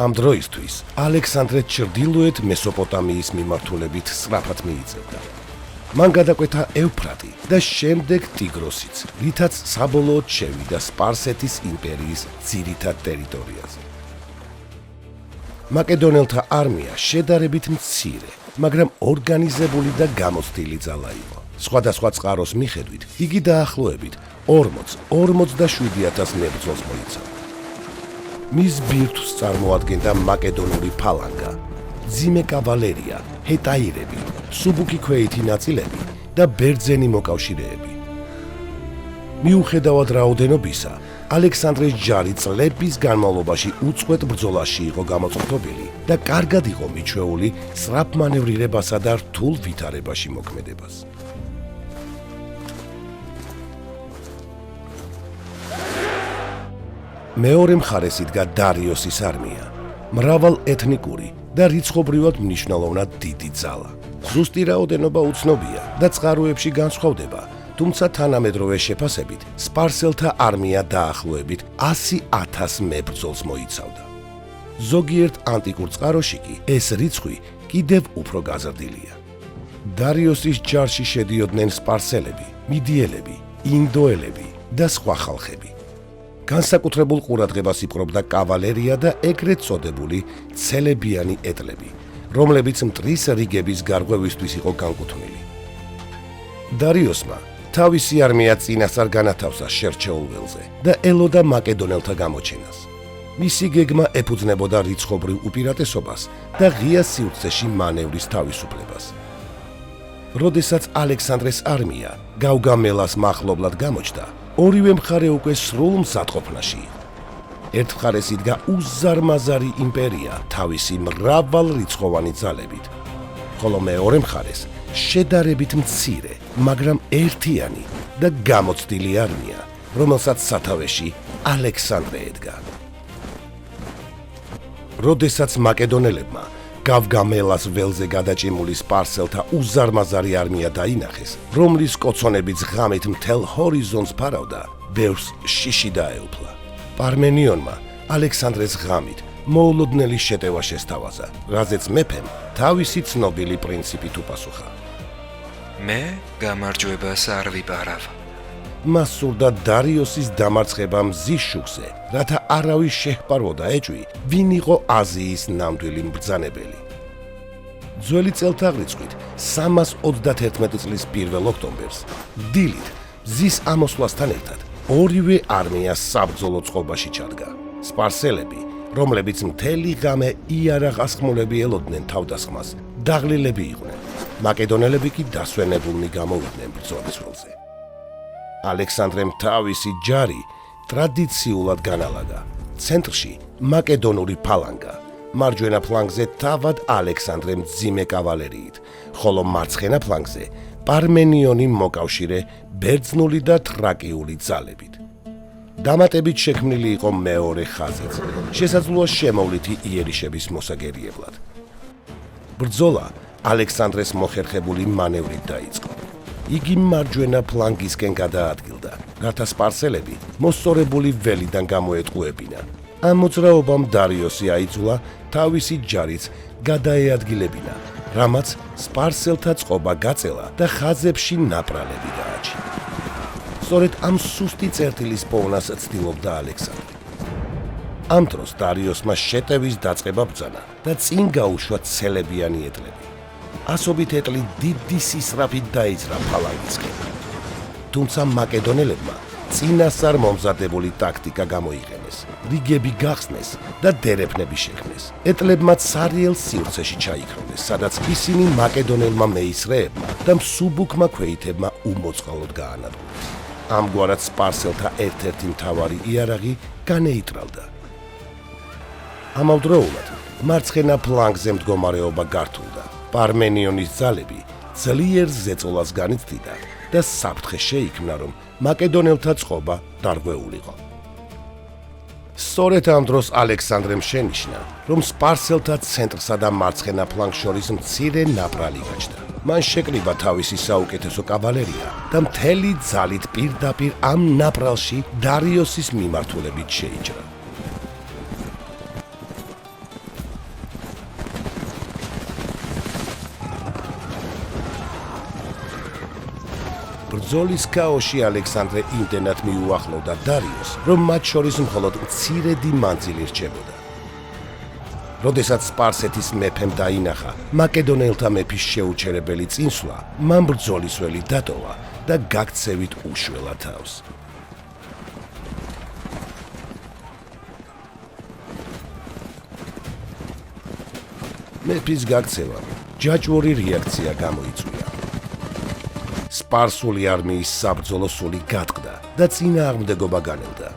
ამ დროისთვის ალექსანდრე ჩრდილოეთ მესოპოტამიის მიმართულებით სწრაფად მიიწევდა. მან გადაკვეთა ევფრატი და შემდეგ ტიგროსიც, რითაც საბოლოოდ შევიდა სპარსეთის იმპერიის ძირითად ტერიტორიაზე. მაკედონელთა არმია შედარებით მცირე, მაგრამ ორგანიზებული და გამოცდილი ძალა იყო. სხვადასხვა წყაროს მიხედვით, იგი დაახლოებით 40-47,000 მებრძოლს მოიცავდა. მის ბირთვს წარმოადგენდა მაკედონური ფალანგა, ძიმე კავალერია, ჰეტაირები, სუბუქი ქვეითი ნაწილები და ბერძენი მოკავშირეები. მიუხედავად რაოდენობისა, ალექსანდრეს ჯარი წლების განმავლობაში უწყვეტ ბრძოლაში იყო გამოწყობილი და კარგად იყო მიჩვეული სწრაფ მანევრირებასა და რთულ ვითარებაში მოქმედებას. მეორე მხარეს იდგა დარიოსის არმია, მრავალ ეთნიკური და რიცხობრივად მნიშვნელოვნად დიდი ძალა. ზუსტი რაოდენობა უცნობია და წყაროებში განსხვავდება, თუმცა თანამედროვე შეფასებით სპარსელთა არმია დაახლოებით 100,000 მებრძოლს მოიცავდა. ზოგიერთ ანტიკურ წყაროში კი ეს რიცხვი კიდევ უფრო გაზრდილია. დარიოსის ჯარში შედიოდნენ სპარსელები, მიდიელები, ინდოელები და სხვა ხალხები. განსაკუთრებულ ყურადღებას იპყრობდა კავალერია და ეგრეთ წოდებული ცელებიანი ეტლები, რომლებიც მტრის რიგების გარღვევისთვის იყო განკუთვნილი. დარიოსმა თავისი არმია წინასწარ განათავსა შერჩეულ ველზე და ელოდა მაკედონელთა გამოჩენას. მისი გეგმა ეფუძნებოდა რიცხობრივ უპირატესობას და ღია სივრცეში მანევრის თავისუფლებას. როდესაც ალექსანდრეს არმია გავგამელას მახლობლად გამოჩნდა, ორივე მხარე უკვე სრულ მსატყოფნაში იყო. ერთ მხარეს იდგა უზარმაზარი იმპერია თავისი მრავალრიცხოვანი ძალებით, ხოლო მეორე მხარეს შედარებით მცირე, მაგრამ ერთიანი და გამოცდილი არმია, რომელსაც სათავეში ალექსანდრე ედგა. როდესაც მაკედონელებმა გავგამელას ველზე გადაჭიმული სპარსელთა უზარმაზარი არმია დაინახეს, რომლის კოცონებიც ღამით მთელ ჰორიზონტს ფარავდა, ბევრს შიში დაეუფლა. პარმენიონმა ალექსანდრეს ღამით მოულოდნელი შეტევა შესთავაზა, რაზეც მეფემ თავისი ცნობილი პრინციპით უპასუხა. მე გამარჯვებას არ ვიპარავ. მას სურდა დარიოსის დამარცხება მზის შუქზე, რათა არავის შეჰპარვოდა ეჭვი, ვინ იყო აზიის ნამდვილი მბრძანებელი. ძველი წელთაღრიცხვით 331 წლის 1 ოქტომბერს, დილით, მზის ამოსვლასთან ერთად, ორივე არმია საბრძოლო წყობაში ჩადგა. სპარსელები, რომლებიც მთელი ღამე იარაღას ხმულები ელოდნენ თავდასხმას, დაღლილები იყვნენ. მაკედონელები კი დასვენებულნი გამოვიდნენ ბრძოლის ველზე. ალექსანდრემ თავისი ჯარი ტრადიციულად განალაგა. ცენტრში მაკედონური ფალანგა, მარჯვენა ფლანგზე თავად ალექსანდრემ მძიმე კავალერიით, ხოლო მარცხენა ფლანგზე პარმენიონი მოკავშირე ბერძნული და თრაკიული ძალებით. დამატებით შექმნილი იყო მეორე ხაზიც, შესაძლოა შემოვლითი იერიშების მოსაგერიებლად. ბრძოლა ალექსანდრეს მოხერხებული მანევრით დაიწყო. იგი მარჯვენა ფლანგისკენ გადაადგილდა, რათა სპარსელები მოსწორებული ველიდან გამოეტყუებინა. ამ მოძრაობამ დარიოსი აიძულა თავისი ჯარიც გადაეადგილებინა, რამაც სპარსელთა წყობა გაწელა და ხაზებში ნაპრალები გააჩინა. სწორედ ამ სუსტი წერტილის პოვნას ცდილობდა ალექსანდრე. ამ დროს დარიოსმა შეტევის დაწყება ბრძანა და წინ გაუშვა ცელებიანი ეტლები. ასობით ეტლი დიდი სისწრაფით დაიძრა ფალანგისკენ. თუმცა მაკედონელებმა წინასწარ მომზადებული ტაქტიკა გამოიყენეს, რიგები გახსნეს და დერეფნები შექმნეს. ეტლებმა ცარიელ სივრცეში ჩაიქრონეს, სადაც ისინი მაკედონელმა მეისრეებმა და მსუბუქმა ქვეითებმა უმოწყალოდ გაანადგურეს. ამგვარად სპარსელთა ერთ-ერთი მთავარი იარაღი განეიტრალდა. ამავდროულად მარცხენა ფლანგზე მდგომარეობა გართულდა. პარმენიონის ძალები ძლიერ ზეწოლას განიცდიდა და საფრთხე შეიქმნა, რომ მაკედონელთა წყობა დარღვეულიყო. სწორედ ამ დროს ალექსანდრემ შენიშნა, რომ სპარსელთა ცენტრსა და მარცხენა ფლანგს შორის მცირე ნაპრალი გაჩნდა. მან შეკრიბა თავისი საუკეთესო კავალერია და მთელი ძალით პირდაპირ ამ ნაპრალში დარიოსის მიმართულებით შეიჭრა. ბრძოლის ქაოსში ალექსანდრე იმდენად მიუახლოვდა დარიოს, რომ მათ შორის მხოლოდ მცირედი მანძილი რჩებოდა. როდესაც სპარსეთის მეფემ დაინახა მაკედონელთა მეფის შეუჩერებელი წინსვლა, მან ბრძოლის ველი დატოვა და გაქცევით უშველა თავს. მეფის გაქცევამ ჯაჭვური რეაქცია გამოიწვია. სპარსული არმიის საბრძოლო სული გატყდა და წინააღმდეგობა განელდა.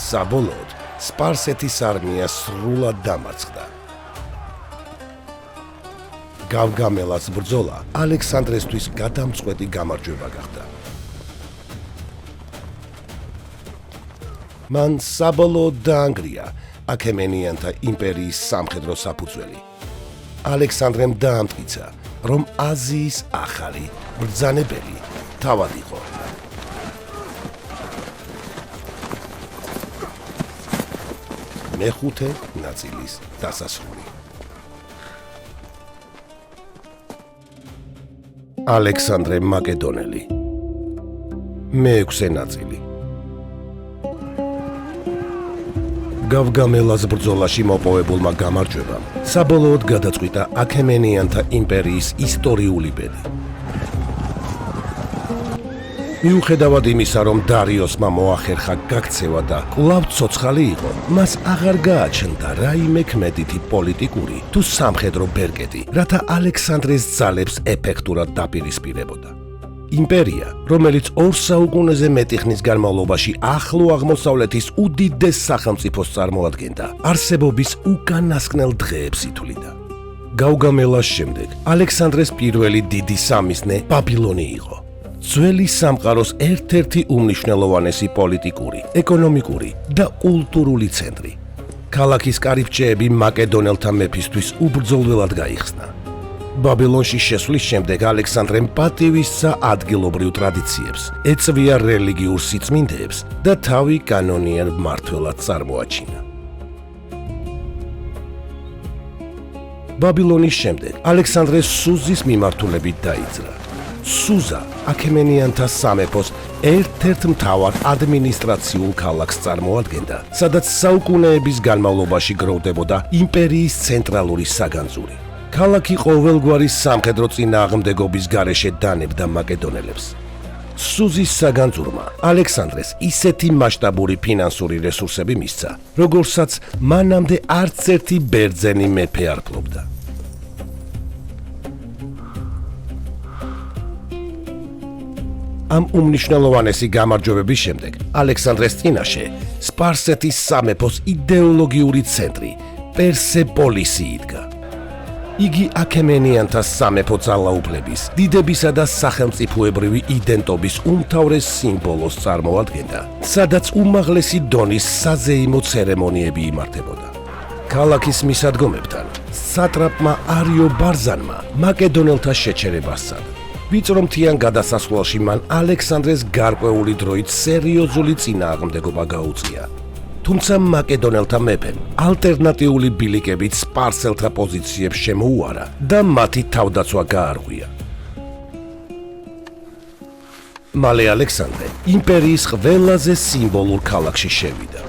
საბოლოოდ სპარსეთის არმია სრულად დამარცხდა. გავგამელას ბრძოლა ალექსანდრესთვის გადამწყვეტი გამარჯვება გახდა. მან საბოლოოდ დაანგრია აქემენიანთა იმპერიის სამხედრო საფუძველი. ალექსანდრემ დაამტკიცა, რომ აზიის ახალი ბრძანებელი თავად იყო. მეხუთე ნაწილის დასასრული. ალექსანდრე მაკედონელი. მეექვსე ნაწილი. გავგამელას ბრძოლაში მოპოვებულმა გამარჯვებამ საბოლოოდ გადაწყვიტა აქემენიანთა იმპერიის ისტორიული ბედი. მიუხედავად იმისა, რომ დარიოსმა მოახერხა გაქცევა და კვლავ ცოცხალი იყო, მას აღარ გააჩნდა რაიმე ქმედითი პოლიტიკური თუ სამხედრო ბერკეტი, რათა ალექსანდრეს ძალებს ეფექტურად დაპირისპირებოდა. იმპერია, რომელიც 2 საუკუნეზე მეტი ხნის განმავლობაში ახლო აღმოსავლეთის უდიდეს სახელმწიფოს წარმოადგენდა, არსებობის უკანასკნელ დღეებს ითვლიდა. გავგამელას შემდეგ ალექსანდრეს პირველი დიდი სამიზნე ბაბილონი იყო. ძველი სამყაროს ერთ-ერთი უმნიშვნელოვანესი პოლიტიკური, ეკონომიკური და კულტურული ცენტრი. ქალაქის კარიბჭეები მაკედონელთა მეფისთვის უბრძოლველად გაიხსნა. ბაბილონში შესვლის შემდეგ ალექსანდრემ პატივისცა ადგილობრივ ტრადიციებს, ეწვია რელიგიურ სიწმინდეებს და თავი კანონიერ მმართველად წარმოაჩინა. ბაბილონის შემდეგ ალექსანდრე სუზის მიმართულებით დაიძრა. სუზა აქემენიანთა სამეფოს ერთ-ერთ მთავარ ადმინისტრაციულ ქალაქს წარმოადგენდა, სადაც საუკუნეების განმავლობაში გროვდებოდა იმპერიის ცენტრალური საგანძური. ქალაქი ყოველგვარი სამხედრო წინააღმდეგობის გარეშე დანებდა მაკედონელებს. სუზის საგანძურმა ალექსანდრეს ისეთი მასშტაბური ფინანსური რესურსები მისცა, როგორსაც მანამდე არც ერთი ბერძენი მეფე არ ფლობდა. ამ უმნიშვნელოვანესი გამარჯვებების შემდეგ ალექსანდრეს წინაშე სპარსეთის სამეფოს იდეოლოგიური ცენტრი პერსეპოლისი იდგა. იგი აქემენიანთა სამეფო ძალაუფლების, დიდებისა და სახელმწიფოებრივი იდენტობის უმთავრეს სიმბოლოს წარმოადგენდა, სადაც უმაღლესი დონის საზეიმო ცერემონიები იმართებოდა. ქალაქის მისადგომებთან სატრაპმა არიო ბარზანმა მაკედონელთა შეჩერება სცადა. ვიწრომთიან გადასასვლელში მან ალექსანდრეს გარკვეული დროით სერიოზული წინააღმდეგობა გაუწია. თუმცა მაკედონელთა მეფემ ალტერნატიული ბილიკებით სპარსელთა პოზიციებს შემოუარა და მათი თავდაცვა გაარღვია. მალე ალექსანდრე იმპერიის ყველაზე სიმბოლურ ქალაქში შევიდა.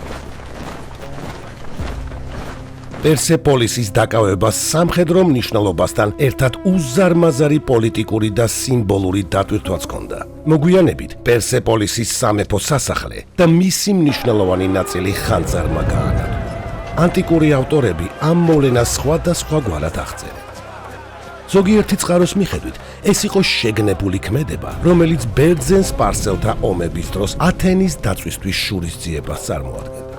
პერსეპოლისის დაკავება სამხედრო მნიშვნელობასთან ერთად უზარმაზარი პოლიტიკური და სიმბოლური დატვირთვაც ჰქონდა. მოგვიანებით პერსეპოლისის სამეფო სასახლე და მისი მნიშვნელოვანი ნაწილი ხანძარმა გაანადგურა. ანტიკური ავტორები ამ მოვლენას სხვადასხვაგვარად აღწერენ. ზოგიერთი წყაროს მიხედვით ეს იყო შეგნებული ქმედება, რომელიც ბერძენ სპარსელთა ომების დროს ათენის დაწვისთვის შურისძიებას წარმოადგენდა.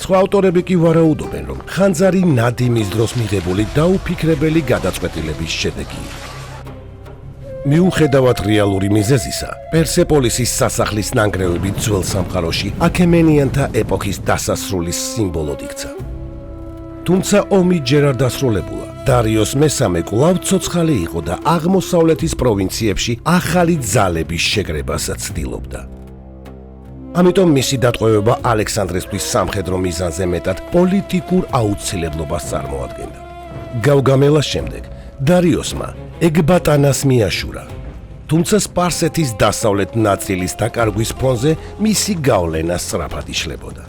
სხვა ავტორები კი ვარაუდობენ, რომ ხანძარი ნადიმის დროს მიღებული დაუფიქრებელი გადაწყვეტილების შედეგი იყო. მიუხედავად რეალური მიზეზისა, პერსეპოლისის სასახლის ნანგრევები ძველ სამყაროში აქემენიანთა ეპოქის დასასრულის სიმბოლოდ იქცა. თუმცა ომი ჯერ არ დასრულებულა. დარიოს მესამე კვლავ ცოცხალი იყო და აღმოსავლეთის პროვინციებში ახალი ძალების შეკრებას ცდილობდა. ამიტომ მისი დატყვევება ალექსანდრესთვის სამხედრო მიზანზე მეტად პოლიტიკურ აუცილებლობას წარმოადგენდა. გავგამელას შემდეგ დარიოსმა ეგბატანას მიაშურა. თუმცა სპარსეთის დასავლეთ ნაწილის დაკარგვის ფონზე მისი გავლენა სწრაფად იშლებოდა.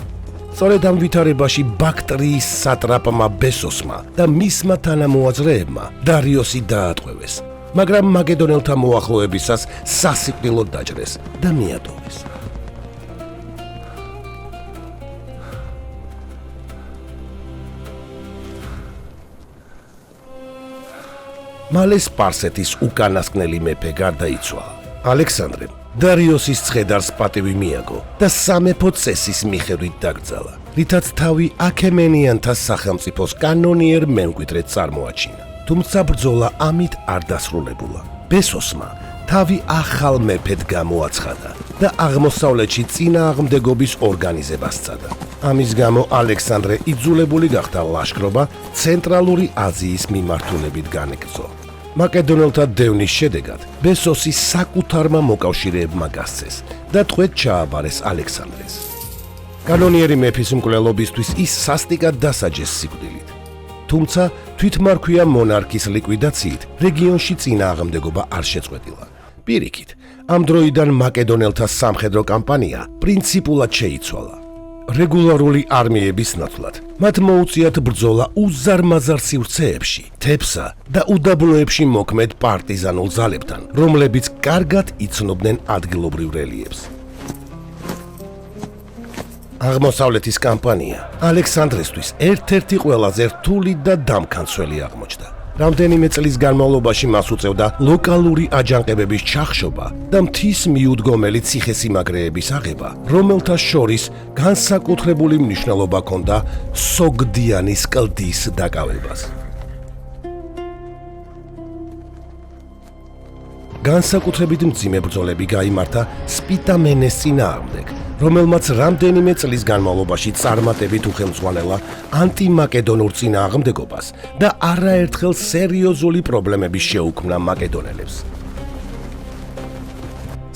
სწორედ ამ ვითარებაში ბაქტრიის სატრაპმა ბესოსმა და მისმა თანამოაზრეებმა დარიოსი დაატყვევეს, მაგრამ მაკედონელთა მოახლოებისას სასიკვდილოდ დაჭრეს და მიატოვეს. მალე სპარსეთის უკანასკნელი მეფე გარდაიცვალა. ალექსანდრემ დარიოსის ცხედარს პატივი მიაგო და სამეფო წესის მიხედვით დაკრძალა, რითაც თავი აქემენიანთა სახელმწიფოს კანონიერ მემკვიდრედ წარმოაჩინა. თუმცა ბრძოლა ამით არ დასრულებულა. ბესოსმა თავი ახალ მეფედ გამოაცხადა და აღმოსავლეთში წინააღმდეგობის ორგანიზებას სცადა. ამის გამო ალექსანდრე იძულებული გახდა ლაშქრობა ცენტრალური აზიის მიმართულებით განეგრძო. მაკედონელთა დევნის შედეგად ბესოსი საკუთარმა მოკავშირეებმა გასცეს და ტყვედ ჩააბარეს ალექსანდრეს. კანონიერი მეფის მკვლელობისთვის ის სასტიკად დასაჯეს სიკვდილით. თუმცა თვითმარქვია მონარქის ლიკვიდაციით რეგიონში წინააღმდეგობა არ შეწყვეტილა. პირიქით, ამ დროიდან მაკედონელთა სამხედრო კამპანია პრინციპულად შეიცვალა. რეგულარული არმიების ნაცვლად მათ მოუწიათ ბრძოლა უზარმაზარ სივრცეებში, თებსა და უდაბნოებში მოქმედ პარტიზანულ ძალებთან, რომლებიც კარგად იცნობდნენ ადგილობრივ რელიეფს. აღმოსავლეთის კამპანია ალექსანდრესთვის ერთ-ერთი ყველაზე რთული და დამქანცველი აღმოჩნდა. რამდენიმე წლის განმავლობაში მას უწევდა ლოკალური აჯანყებების ჩახშობა და მთის მიუდგომელი ციხესიმაგრეების აღება, რომელთა შორის განსაკუთრებული მნიშვნელობა ჰქონდა სოგდიანის კლდის დაკავებას. განსაკუთრებით მძიმე ბრძოლები გაიმართა სპიტამენეს წინააღმდეგ, რომელმაც რამდენიმე წლის განმავლობაში წარმატებით უხელმძღვანელა ანტიმაკედონურ წინააღმდეგობას და არაერთხელ სერიოზული პრობლემები შეუქმნა მაკედონელებს.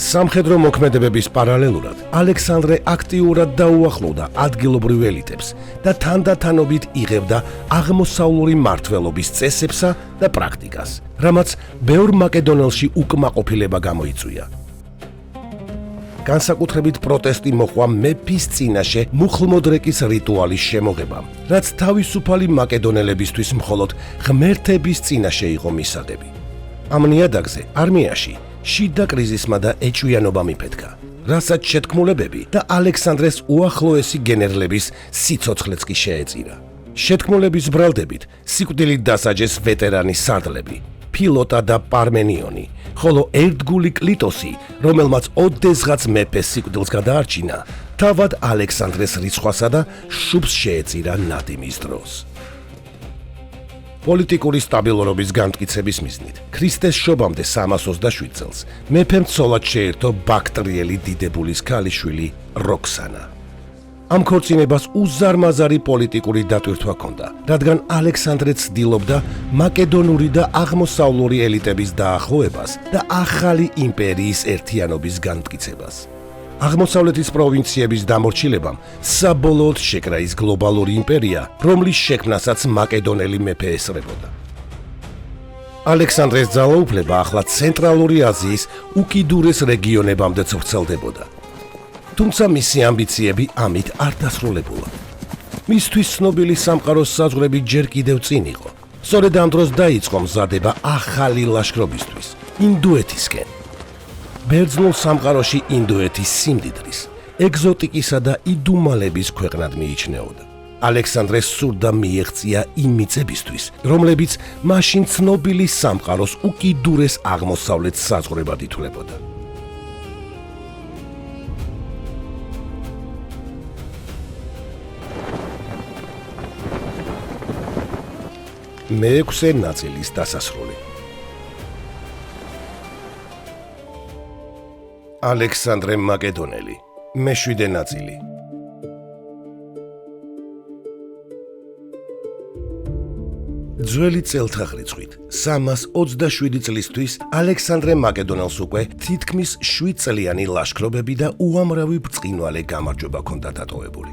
სამხედრო მოქმედებების პარალელურად ალექსანდრე აქტიურად დაუახლოვდა ადგილობრივ ელიტებს და თანდათანობით იღებდა აღმოსავლური მმართველობის წესებსა და პრაქტიკას, რამაც ბევრ მაკედონელში უკმაყოფილება გამოიწვია. განსაკუთრებით პროტესტი მოჰყვა მეფის წინაშე მუხლმოდრეკის რიტუალის შემოღებამ, რაც თავისუფალი მაკედონელებისთვის მხოლოდ ღმერთების წინაშე იყო მისაღები. ამ ნიადაგზე არმიაში შიდა კრიზისმა და ეჭვიანობა მიფეთქა, რასაც შეთქმულებები და ალექსანდრეს უახლოესი გენერლების სიცოცხლეც კი შეეწირა. შეთქმულების ბრალდებით სიკვდილით დასაჯეს ვეტერანი სარდლები, ფილოტა და პარმენიონი, ხოლო ერთგული კლიტოსი, რომელმაც ოდესღაც მეფეს სიკვდილს გადაარჩინა, თავად ალექსანდრეს რიცხვასა და შუბს შეეწირა ნადიმის დროს. პოლიტიკური სტაბილურობის განმტკიცების მიზნით, ქრისტეს შობამდე 327 წელს მეფემ ცოლად შეერთო ბაქტრიელი დიდებულის ქალიშვილი როქსანა. ამ ქორწინებას უზარმაზარი პოლიტიკური დატვირთვა ჰქონდა, რადგან ალექსანდრე ცდილობდა მაკედონური და აღმოსავლური ელიტების დაახლოებას და ახალი იმპერიის ერთიანობის განმტკიცებას. აღმოსავლეთის პროვინციების დამორჩილებამ საბოლოოდ შეკრა ის გლობალური იმპერია, რომლის შექმნასაც მაკედონელი მეფე ესწრებოდა. ალექსანდრეს ძალაუფლება ახლა ცენტრალური აზიის უკიდურეს რეგიონებამდე ვრცელდებოდა. თუმცა მისი ამბიციები ამით არ დასრულებულა. მისთვის ცნობილი სამყაროს საზღვრები ჯერ კიდევ წინ იყო. სწორედ ამ დროს დაიწყო მზადება ახალი ლაშქრობისთვის, ინდოეთისკენ. ბერძნულ სამყაროში ინდოეთის სიმდიდრის, ეგზოტიკისა და იდუმალების ქვეყნად მიიჩნეოდა. ალექსანდრეს სურდა მიეღწია იმ მიწებისთვის, რომლებიც მაშინ ცნობილი სამყაროს უკიდურეს აღმოსავლეთ საზღვრებად ითვლებოდა. მეექვსე ნაწილის დასასრული. ალექსანდრე მაკედონელი, მეშვიდე ნაწილი. ძველი წელთაღრიცხვით 327 წლისთვის ალექსანდრე მაკედონელს უკვე თითქმის 7 წლიანი ლაშქრობები და უამრავი ბრწყინვალე გამარჯვება ჰქონდა დატოვებული.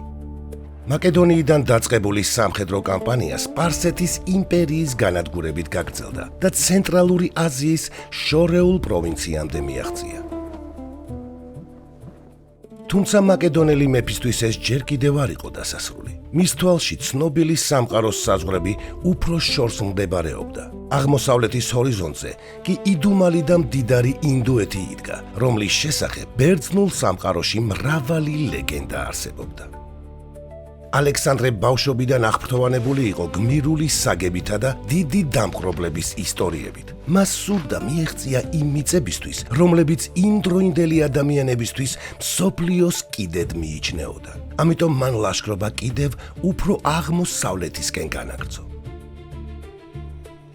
მაკედონიიდან დაწყებული სამხედრო კამპანია სპარსეთის იმპერიის განადგურებით გაგრძელდა და ცენტრალური აზიის შორეულ პროვინციამდე მიაღწია. თუმცა მაკედონელი მეფისთვის ეს ჯერ კიდევ არ იყო დასასრული. მის თვალში ცნობილი სამყაროს საზღვრები უფრო შორს მდებარეობდა. აღმოსავლეთის ჰორიზონტზე კი იდუმალი და მდიდარი ინდოეთი იდგა, რომლის შესახებ ბერძნულ სამყაროში მრავალი ლეგენდა არსებობდა. ალექსანდრე ბავშვობიდან აღფრთოვანებული იყო გმირული საგებითა და დიდი დამპყრობლების ისტორიებით. მას სურდა მიეღწია იმ მიწებისთვის, რომლებიც იმდროინდელი ადამიანებისთვის მსოფლიოს კიდედ მიიჩნეოდა. ამიტომ მან ლაშქრობა კიდევ უფრო აღმოსავლეთისკენ განაგრძო.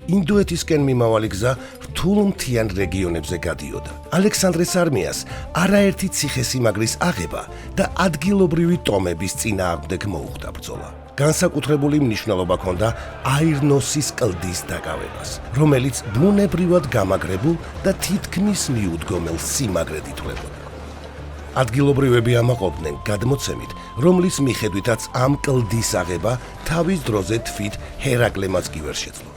ინდოეთისკენ მიმავალი გზა რთულ მთიან რეგიონებზე გადიოდა. ალექსანდრეს არმიას არაერთი ციხესიმაგრის აღება და ადგილობრივი ტომების წინააღმდეგ მოუხდა ბრძოლა. განსაკუთრებული მნიშვნელობა ჰქონდა აირნოსის კლდის დაკავებას, რომელიც ბუნებრივად გამაგრებულ და თითქმის მიუდგომელ სიმაგრედ ითვლებოდა. ადგილობრივები ამაყობდნენ გადმოცემით, რომლის მიხედვითაც ამ კლდის აღება თავის დროზე თვით ჰერაკლემაც კი ვერ შეძლო.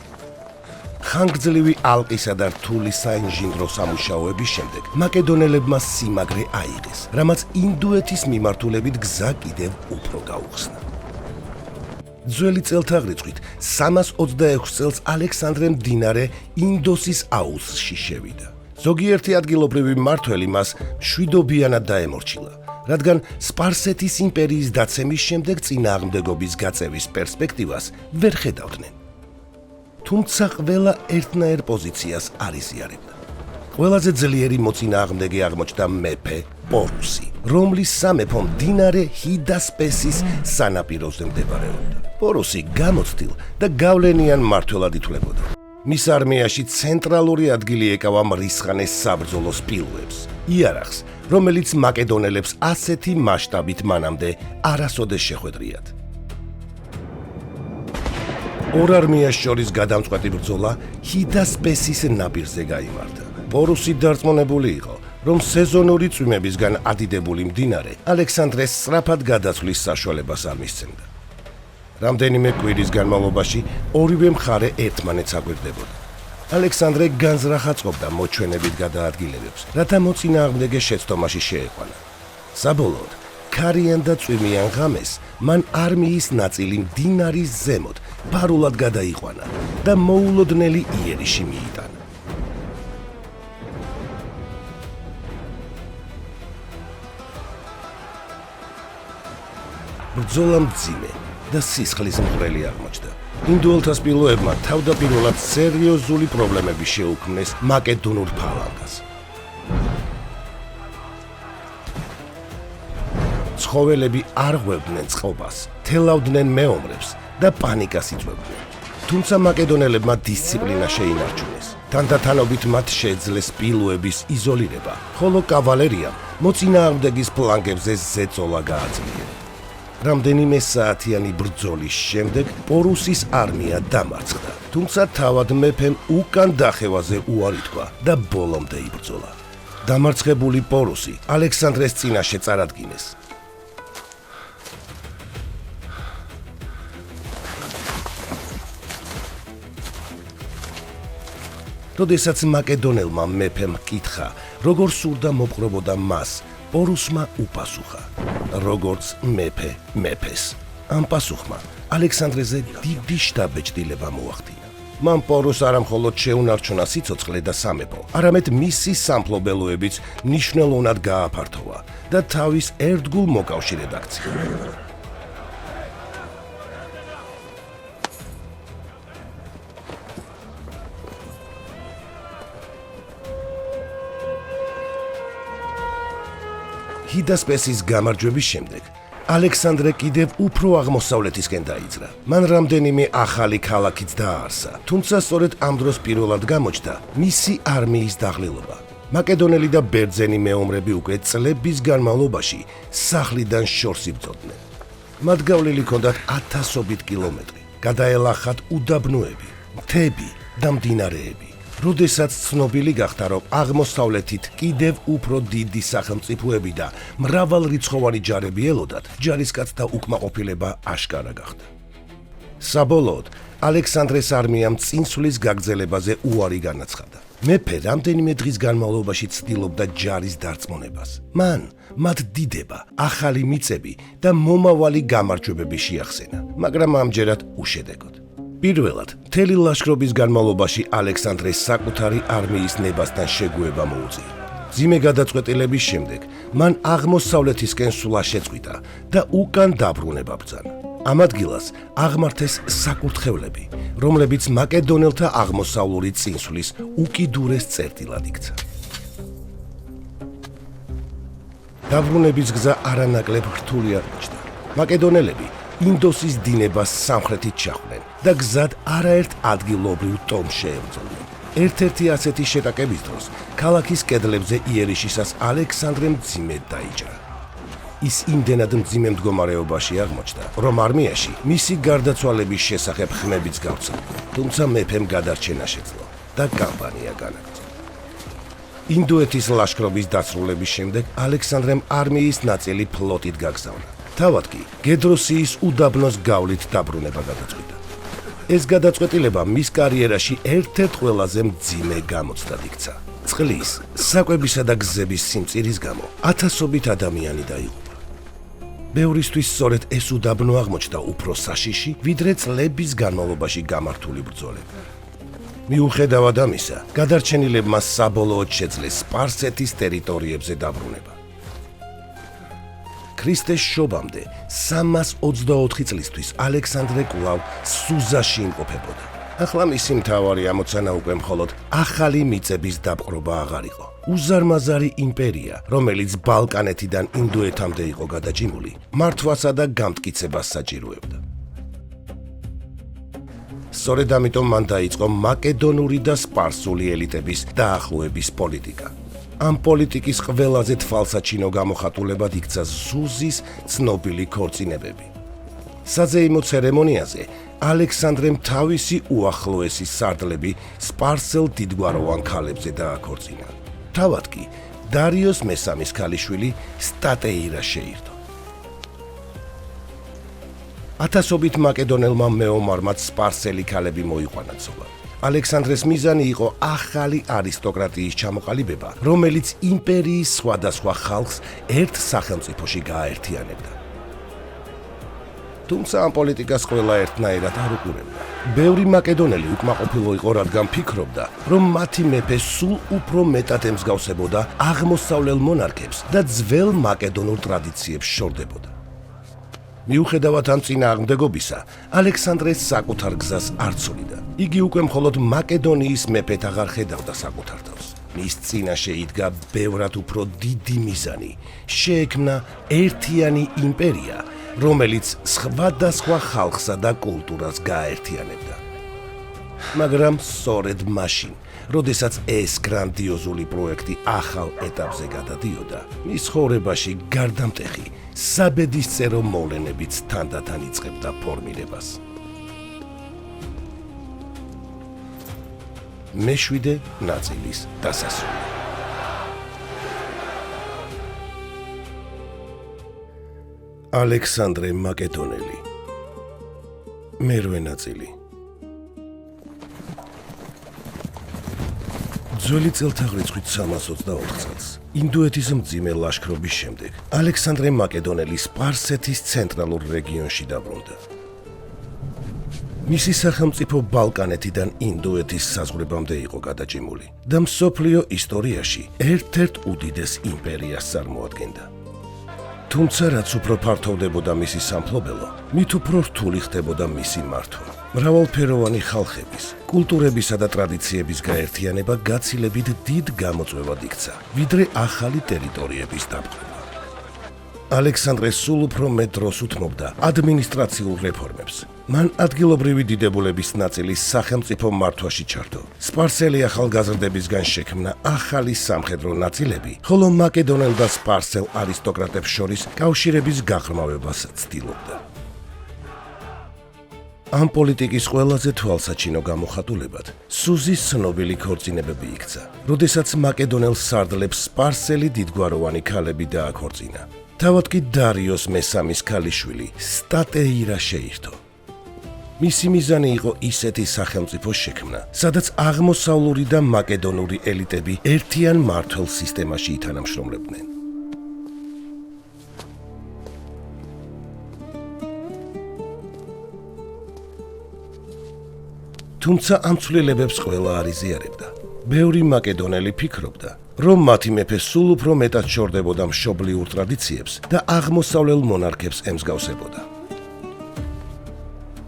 ხანგრძლივი ალყისა და რთული საინჟინრო სამუშაოების შემდეგ მაკედონელებმა სიმაგრე აიღეს, რამაც ინდოეთის მიმართულებით გზა კიდევ უფრო გაუხსნა. ძველი წელთაღრიცხვით 326 წელს ალექსანდრე მდინარე ინდოსის აუზში შევიდა. ზოგიერთი ადგილობრივი მმართველი მას მშვიდობიანად დაემორჩილა, რადგან სპარსეთის იმპერიის დაცემის შემდეგ წინააღმდეგობის გაწევის პერსპექტივას ვერ ხედავდნენ. თუმცა ყველა ერთნაირ პოზიციას არ იზიარებდა. ყველაზე ძლიერი მოწინააღმდეგე აღმოჩნდა მეფე პორუსი, რომლის სამეფო მდინარე ჰიდასპესის სანაპიროზე მდებარეობდა. პორუსი გამოცდილ და გავლენიან მმართველად ითვლებოდა. მის არმიაში ცენტრალური ადგილი ეკავა მრისხანეს საბრძოლო სპილოებს, იარაღს, რომელიც მაკედონელებს ასეთი მასშტაბით მანამდე არასოდეს შეხვედრიათ. ორ არმიას შორის გადამწყვეტი ბრძოლა ჰიდასპესის ნაპირზე გაიმართა. პორუსი დარწმუნებული იყო, რომ სეზონური წვიმებისგან ადიდებული მდინარე ალექსანდრეს სწრაფად გადაცვლის საშუალებას არ მისცემდა. რამდენიმე კვირის განმავლობაში ორივე მხარე ერთმანეთს აგვირდებოდა. ალექსანდრე განზრახაწყობდა მოჩვენებით გადაადგილებებს, რათა მოწინააღმდეგე შეცდომაში შეეყვანა. საბოლოოდ, ქარიან და წვიმიან ღამეს მან არმიის ნაწილი მდინარის ზემოთ ფარულად გადაიყვანა და მოულოდნელი იერიში მიიტანა. ბრძოლა მძიმე და სისხლის მღვრელი აღმოჩნდა. ინდოელთა სპილოებმა თავდაპირველად სერიოზული პრობლემები შეუქმნეს მაკედონურ ფალანგას. ცხოველები არ ღვევდნენ წყობას, თელავდნენ მეომრებს და პანიკას იწვევდნენ. თუმცა მაკედონელებმა დისციპლინა შეინარჩუნეს. თანდათანობით მათ შეძლეს სპილოების იზოლირება, ხოლო კავალერიამ მოწინააღმდეგის ფლანგებზე ზეწოლა გააძლიერა. რამდენიმე საათიანი ბრძოლის შემდეგ პორუსის არმია დამარცხდა, თუმცა თავად მეფემ უკან დახევაზე უარი თქვა და ბოლომდე იბრძოლა. დამარცხებული პორუსი ალექსანდრეს წინაშე წარადგინეს. როდესაც მაკედონელმა მეფემ კითხა, როგორ სურდა მოპყრობოდა მას, პორუსმა უპასუხა, როგორც მეფე მეფეს. ამ პასუხმა ალექსანდრეზე დიდი შთაბეჭდილება მოახდინა. მან პორუსს არა მხოლოდ შეუნარჩუნა სიცოცხლე და სამეფო, არამედ მისი სამფლობელოებიც მნიშვნელოვნად გააფართოვა და თავის ერთგულ მოკავშირედ აქცია. ჰიდასპესის გამარჯვების შემდეგ ალექსანდრე კიდევ უფრო აღმოსავლეთისკენ დაიძრა. მან რამდენიმე ახალი ქალაქიც დააარსა, თუმცა სწორედ ამ დროს პირველად გამოჩნდა მისი არმიის დაღლილობა. მაკედონელი და ბერძენი მეომრები უკვე წლების განმავლობაში სახლიდან შორს იბრძოდნენ. მათ გავლილი ჰქონდათ ათასობით კილომეტრი, გადაელახათ უდაბნოები, მთები და მდინარეები. როდესაც ცნობილი გახდა, რომ აღმოსავლეთით კიდევ უფრო დიდი სახელმწიფოები და მრავალრიცხოვანი ჯარები ელოდათ, ჯარისკაცთა უკმაყოფილება აშკარა გახდა. საბოლოოდ, ალექსანდრეს არმიამ წინსვლის გაგრძელებაზე უარი განაცხადა. მეფე რამდენიმე დღის განმავლობაში ცდილობდა ჯარის დარწმუნებას. მან მათ დიდება, ახალი მიწები და მომავალი გამარჯვებები შეახსენა, მაგრამ ამჯერად უშედეგოდ. პირველად, მთელი ლაშქრობის განმავლობაში ალექსანდრეს საკუთარი არმიის ნებასთან შეგუება მოუწია. მძიმე გადაწყვეტილების შემდეგ მან აღმოსავლეთისკენ სვლა შეწყვიტა და უკან დაბრუნება ბრძანა. ამ ადგილას აღმართეს საკურთხევლები, რომლებიც მაკედონელთა აღმოსავლური წინსვლის უკიდურეს წერტილად იქცა. დაბრუნების გზა არანაკლებ რთული აღმოჩნდა. მაკედონელები ინდოსის დინებას სამხრეთით ჩახვდნენ და გზად არაერთ ადგილობრივ ტომს შეებრძოლნენ. ერთ-ერთი ასეთი შეტაკების დროს ქალაქის კედლებზე იერიშისას ალექსანდრე მძიმედ დაიჭრა. ის იმდენად მძიმე მდგომარეობაში აღმოჩნდა, რომ არმიაში მისი გარდაცვალების შესახებ ხმებიც გავცა, თუმცა მეფემ გადარჩენა შეძლო და კამპანია განაგრძო. ინდოეთის ლაშქრობის დასრულების შემდეგ ალექსანდრემ არმიის ნაწილი ფლოტით გაგზავნა. თავად კი გედროსიის უდაბნოს გავლით დაბრუნება გადაწყვიტა. ეს გადაწყვეტილება მის კარიერაში ერთ-ერთ ყველაზე მძიმე გამოცდად იქცა. წყლის, საკვებისა და გზების სიმწირის გამო ათასობით ადამიანი დაიღუპა. ბევრისთვის სწორედ ეს უდაბნო აღმოჩნდა უფრო საშიში, ვიდრე წლების განმავლობაში გამართული ბრძოლები. მიუხედავად ამისა, გადარჩენილებმა საბოლოოდ შეძლეს სპარსეთის ტერიტორიებზე დაბრუნება. ქრისტეს შობამდე 324 წლისთვის ალექსანდრე კვლავ სუზაში იმყოფებოდა. ახლა მისი მთავარი ამოცანა უკვე მხოლოდ ახალი მიწების დაპყრობა აღარ იყო. უზარმაზარი იმპერია, რომელიც ბალკანეთიდან ინდოეთამდე იყო გადაჭიმული, მართვასა და გამტკიცებას საჭიროებდა. სწორედ ამიტომ მან დაიწყო მაკედონური და სპარსული ელიტების დაახლოების პოლიტიკა. ამ პოლიტიკის ყველაზე თვალსაჩინო გამოხატულებად იქცა ზუზის ცნობილი ქორწინებები. საზეიმო ცერემონიაზე ალექსანდრემ თავისი უახლოესი სარდლები სპარსელ დიდგვაროვან ქალებზე დააქორწინა. თავად კი დარიოს მესამის ქალიშვილი სტატეირა შეირთო. ათასობით მაკედონელმა მეომარმაც სპარსელი ქალები მოიყვანა ცოლად. ალექსანდრეს მიზანი იყო ახალი არისტოკრატიის ჩამოყალიბება, რომელიც იმპერიის სხვადასხვა ხალხს ერთ სახელმწიფოში გააერთიანებდა. თუმცა ამ პოლიტიკას ყველა ერთნაირად არ უყურებდა. ბევრი მაკედონელი უკმაყოფილო იყო, რადგან ფიქრობდა, რომ მათი მეფე სულ უფრო მეტად ემსგავსებოდა აღმოსავლელ მონარქებს და ძველ მაკედონურ ტრადიციებს შორდებოდა. მიუხედავად ამ წინააღმდეგობისა, ალექსანდრეს საკუთარ გზას არ ცოლიდა. იგი უკვე მხოლოდ მაკედონიის მეფედ აღარ ხედავდა საკუთარ თავს. მის წინაშე იდგა ბევრად უფრო დიდი მიზანი, შეექმნა ერთიანი იმპერია, რომელიც სხვადასხვა ხალხსა და კულტურას გააერთიანებდა. მაგრამ სწორედ მაშინ, როდესაც ეს გრანდიოზული პროექტი ახალ ეტაპზე გადადიოდა, მის ცხოვრებაში გარდამტეხი საბედისწერო მოვლენებიც თანდათან იწყებდა ფორმირებას. მეშვიდე ნაწილის დასასრული. ალექსანდრე მაკედონელი. მერვე ნაწილი. ძველი წელთაღრიცხვით 324 წელს, ინდოეთის მძიმე ლაშქრობის შემდეგ, ალექსანდრე მაკედონელი სპარსეთის ცენტრალურ რეგიონში დაბრუნდა. მისი სახელმწიფო ბალკანეთიდან ინდოეთის საზღვრებამდე იყო გადაჭიმული და მსოფლიო ისტორიაში ერთ-ერთ უდიდეს იმპერიას წარმოადგენდა. თუმცა რაც უფრო ფართოვდებოდა მისი სამფლობელო, მით უფრო რთული ხდებოდა მისი მართვა. მრავალფეროვანი ხალხების, კულტურებისა და ტრადიციების გაერთიანება გაცილებით დიდ გამოწვევად იქცა, ვიდრე ახალი ტერიტორიების დაპყრობა. ალექსანდრე სულ უფრო მეტ დროს უთმობდა ადმინისტრაციულ რეფორმებს. მან ადგილობრივი დიდებულების ნაწილის სახელმწიფო მართვაში ჩართო. სპარსელი ახალგაზრდებისგან შექმნა ახალი სამხედრო ნაწილები, ხოლო მაკედონელ და სპარსელ არისტოკრატებს შორის კავშირების გაღრმავებას ცდილობდა. ამ პოლიტიკის ყველაზე თვალსაჩინო გამოხატულებად სუზის ცნობილი ქორწინებები იქცა, როდესაც მაკედონელ სარდლებს სპარსელი დიდგვაროვანი ქალები დააქორწინა. თავად კი დარიოს მესამის ქალიშვილი სტატეირა შეირთო. მისი მიზანი იყო ისეთი სახელმწიფო შექმნა, სადაც აღმოსავლური და მაკედონური ელიტები ერთიან მმართველ სისტემაში ითანამშრომლებდნენ. თუმცა ამ ცვლილებებს ყველა არ იზიარებდა. ბევრი მაკედონელი ფიქრობდა, რომ მათი მეფე სულ უფრო მეტად შორდებოდა მშობლიურ ტრადიციებს და აღმოსავლელ მონარქებს ემსგავსებოდა.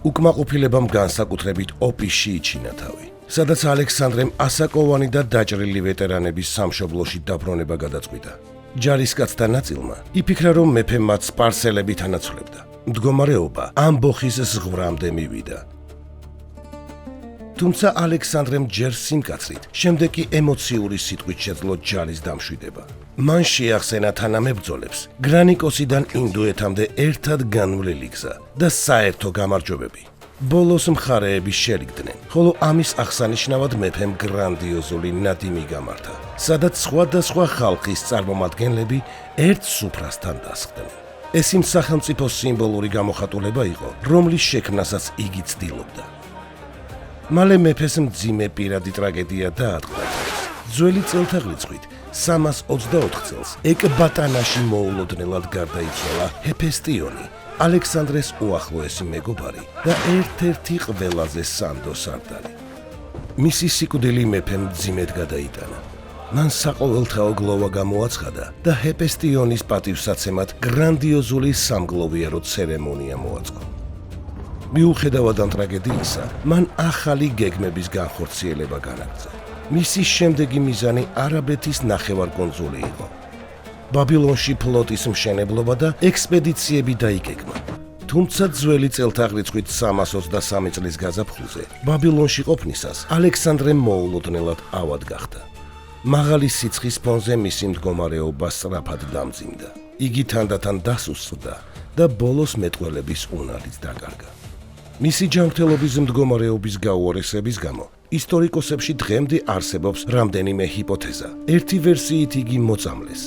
უკმაყოფილებამ განსაკუთრებით ოპისში იჩინა თავი, სადაც ალექსანდრემ ასაკოვანი და დაჭრილი ვეტერანების სამშობლოში დაბრუნება გადაწყვიტა. ჯარისკაცთა ნაწილმა იფიქრა, რომ მეფე მათ სპარსელებით ანაცვლებდა. მდგომარეობა ამბოხის ზღვრამდე მივიდა. თუმცა ალექსანდრემ ჯერ სიმკაცრით, შემდეგ კი ემოციური სიტყვით შეძლო ჯარის დამშვიდება. მან შეახსენა თანამებრძოლებს გრანიკოსიდან ინდუეთამდე ერთად განვლილი გზა და საერთო გამარჯვებები. ბოლოს მხარეები შერიგდნენ, ხოლო ამის აღსანიშნავად მეფემ გრანდიოზული ნადიმი გამართა, სადაც სხვადასხვა ხალხის წარმომადგენლები ერთ სუფრასთან დასხდნენ. ეს იმ სახელმწიფოს სიმბოლური გამოხატულება იყო, რომლის შექმნასაც იგი ცდილობდა. მალე მეფეს მძიმე პირადი ტრაგედია დაატყდა. ძველი წელთაღრიცხვით 324 წელს ეკბატანაში მოულოდნელად გარდაიცვალა ჰეფესტიონი, ალექსანდრეს უახლოესი მეგობარი და ერთ-ერთი ყველაზე სანდო სარდალი. მისი სიკვდილი მეფემ მძიმედ გადაიტანა. მან საყოველთაო გლოვა გამოაცხადა და ჰეფესტიონის პატივსაცემად გრანდიოზული სამგლოვიარო ცერემონია მოაწყო. მიუხედავად ამ ტრაგედიისა, მან ახალი გეგმების განხორციელება განაგრძა. მისი შემდეგი მიზანი არაბეთის ნახევარკუნძული იყო. ბაბილონში ფლოტის მშენებლობა და ექსპედიციები დაიგეგმა. თუმცა ძველი წელთაღრიცხვით 323 წლის გაზაფხულზე ბაბილონში ყოფნისას ალექსანდრემ მოულოდნელად ავად გახდა. მაღალი სიცხის ფონზე მისი მდგომარეობა სწრაფად დამძიმდა. იგი თანდათან დასუსტდა და ბოლოს მეტყველების უნარიც დაკარგა. მისი ჯანმრთელობის მდგომარეობის გაუარესების გამო ისტორიკოსებში დღემდე არსებობს რამდენიმე ჰიპოთეზა. ერთი ვერსიით იგი მოწამლეს,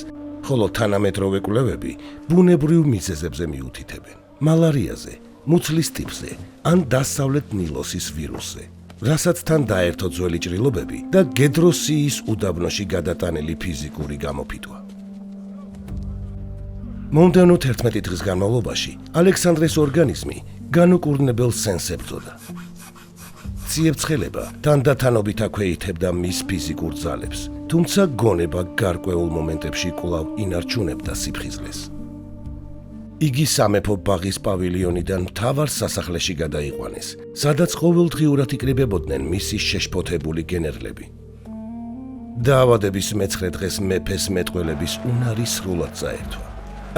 ხოლო თანამედროვე კვლევები ბუნებრივ მიზეზებზე მიუთითებენ. მალარიაზე, მუცლის ტიფზე ან დასავლეთ ნილოსის ვირუსზე, რასაც თან დაერთო ძველი ჭრილობები და გედროსიის უდაბნოში გადატანილი ფიზიკური გამოფიტვა. მომდევნო 11 დღის განმავლობაში ალექსანდრეს ორგანიზმი განუკურნებელ სენს ებრძოდა. ციებცხელება თანდათანობით აქვეითებდა მის ფიზიკურ ძალებს, თუმცა გონება გარკვეულ მომენტებში კვლავ ინარჩუნებდა სიფხიზლეს. იგი სამეფო ბაღის პავილიონიდან მთავარ სასახლეში გადაიყვანეს, სადაც ყოველდღიურად იკრიბებოდნენ მისი შეშფოთებული გენერლები. დაავადების მე-9 დღეს მეფეს მეტყველების უნარი სრულად წაერთვა.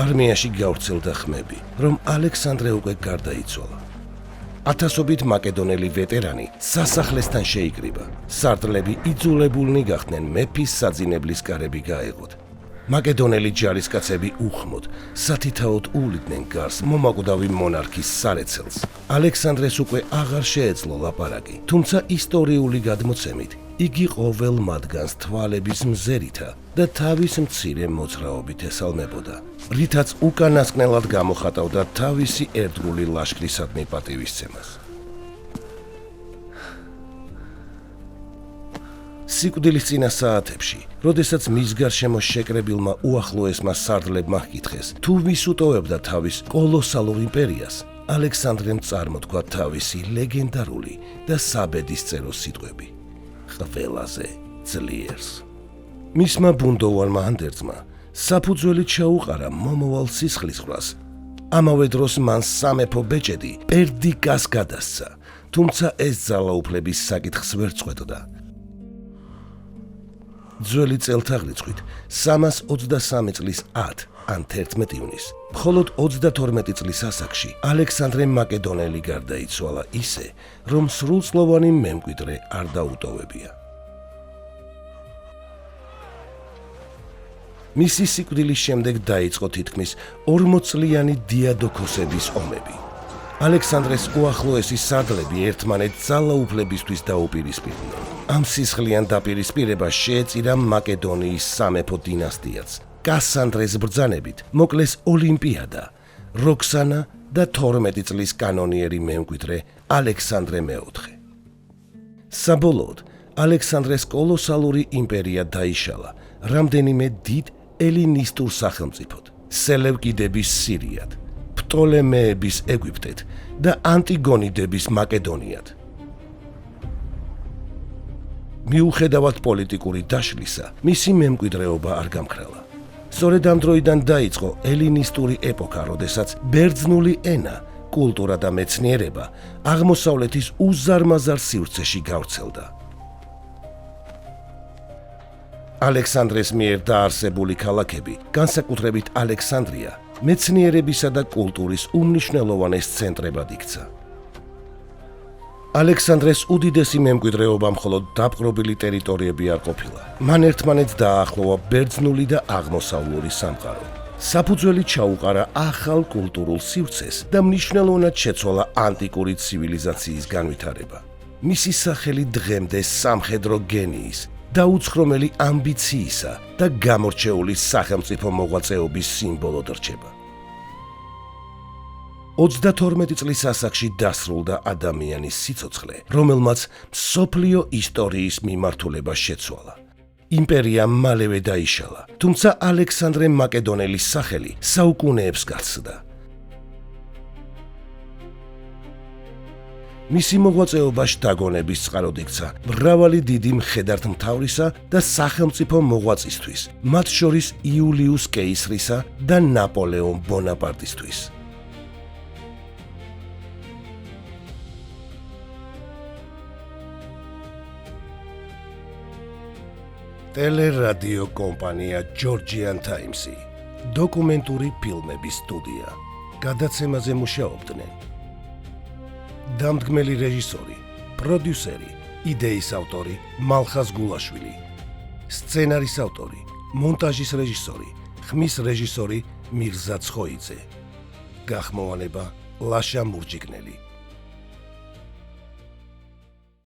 არმიაში გავრცელდა ხმები, რომ ალექსანდრე უკვე გარდაიცვალა. ათასობით მაკედონელი ვეტერანი სასახლესთან შეიკრიბა. სარდლები იძულებულნი გახდნენ მეფის საძინებლის კარები გაეღოთ. მაკედონელი ჯარისკაცები უხმოდ, სათითაოდ უვლიდნენ გარს მომაკვდავი მონარქის სარეცელს. ალექსანდრეს უკვე აღარ შეეძლო ლაპარაკი, თუმცა ისტორიული გადმოცემით იგი ყოველ მათგანს თვალების მზერითა და თავის მცირე მოძრაობით ესალმებოდა, რითაც უკანასკნელად გამოხატავდა თავისი ერთგული ლაშქრისადმი პატივისცემას. სიკვდილის წინა საათებში, როდესაც მის გარშემო შეკრებილმა უახლოესმა სარდლებმა ჰკითხეს, თუ ვის უტოვებდა თავის კოლოსალურ იმპერიას, ალექსანდრემ წარმოთქვა თავისი ლეგენდარული და საბედისწერო სიტყვები. ყველაზე ძლიერს. მისმა ბუნდოვანმა ანდერძმა საფუძველი ჩაუყარა მომავალ სისხლისღვრას. ამავე დროს მან სამეფო ბეჭედი პერდიკას გადასცა, თუმცა ეს ძალაუფლების საკითხს ვერ წყვეტდა. ძველი წელთაღრიცხვით 323 წლის 10 ან 11 ივნის, მხოლოდ 32 წლის ასაკში ალექსანდრე მაკედონელი გარდაიცვალა ისე, რომ სრულწლოვანი მემკვიდრე არ დაუტოვებია. მისი სიკვდილის შემდეგ დაიწყო თითქმის 40 წლიანი დიადოქოსების ომები. ალექსანდრეს უახლოესი სარდლები ერთმანეთს ძალაუფლებისთვის დაუპირისპირდნენ. ამ სისხლიან დაპირისპირებას შეეწირა მაკედონიის სამეფო დინასტიაც. კასანდრეს ბრძანებით მოკლეს ოლიმპიადა, როქსანა და 12 წლის კანონიერი მემკვიდრე ალექსანდრე მეოთხე. საბოლოოდ, ალექსანდრეს კოლოსალური იმპერია დაიშალა რამდენიმე დიდ ელინისტურ სახელმწიფოდ, სელევკიდების სირიად, პტოლემეების ეგვიპტეთ და ანტიგონიდების მაკედონიად. მიუხედავად პოლიტიკური დაშლისა, მისი მემკვიდრეობა არ გამქრალა. სწორედ ამ დროიდან დაიწყო ელინისტური ეპოქა, როდესაც ბერძნული ენა კულტურა და მეცნიერება აღმოსავლეთის უზარმაზარ სივრცეში გავრცელდა. ალექსანდრეს მიერ დაარსებული ქალაქები, განსაკუთრებით ალექსანდრია, მეცნიერებისა და კულტურის უმნიშვნელოვანეს ცენტრებად იქცა. ალექსანდრეს უდიდესი მემკვიდრეობა მხოლოდ დაპყრობილი ტერიტორიები არ ყოფილა. მან ერთმანეთს დააახლოვა ბერძნული და აღმოსავლური სამყარო. საფუძველი ჩაუყარა ახალ კულტურულ სივრცეს და მნიშვნელოვნად შეცვალა ანტიკური ცივილიზაციის განვითარება. მისი სახელი დღემდე სამხედრო გენიის, დაუცხრომელი ამბიციისა და გამორჩეული სახელმწიფო მოღვაწეობის სიმბოლოდ რჩება. 32 წლის ასაკში დასრულდა ადამიანის სიცოცხლე, რომელმაც მსოფლიო ისტორიის მიმართულება შეცვალა. იმპერია მალევე დაიშალა, თუმცა ალექსანდრე მაკედონელის სახელი საუკუნეებს გასცდა. მისი მოღვაწეობა შთაგონების წყაროდ იქცა მრავალი დიდი მხედართმთავრისა და სახელმწიფო მოღვაწისთვის, მათ შორის იულიუს კეისრისა და ნაპოლეონ ბონაპარტისთვის. ტელერადიო კომპანია Georgian Times-ი, დოკუმენტური ფილმების სტუდია. გადაცემაზე მუშაობდნენ დამდგმელი რეჟისორი, პროდიუსერი, იდეის ავტორი მალხაზ გულაშვილი, სცენარის ავტორი, მონტაჟის რეჟისორი, ხმის რეჟისორი მირზა ცხოიძე. გახმოვანება ლაშა მურჯიგნელი.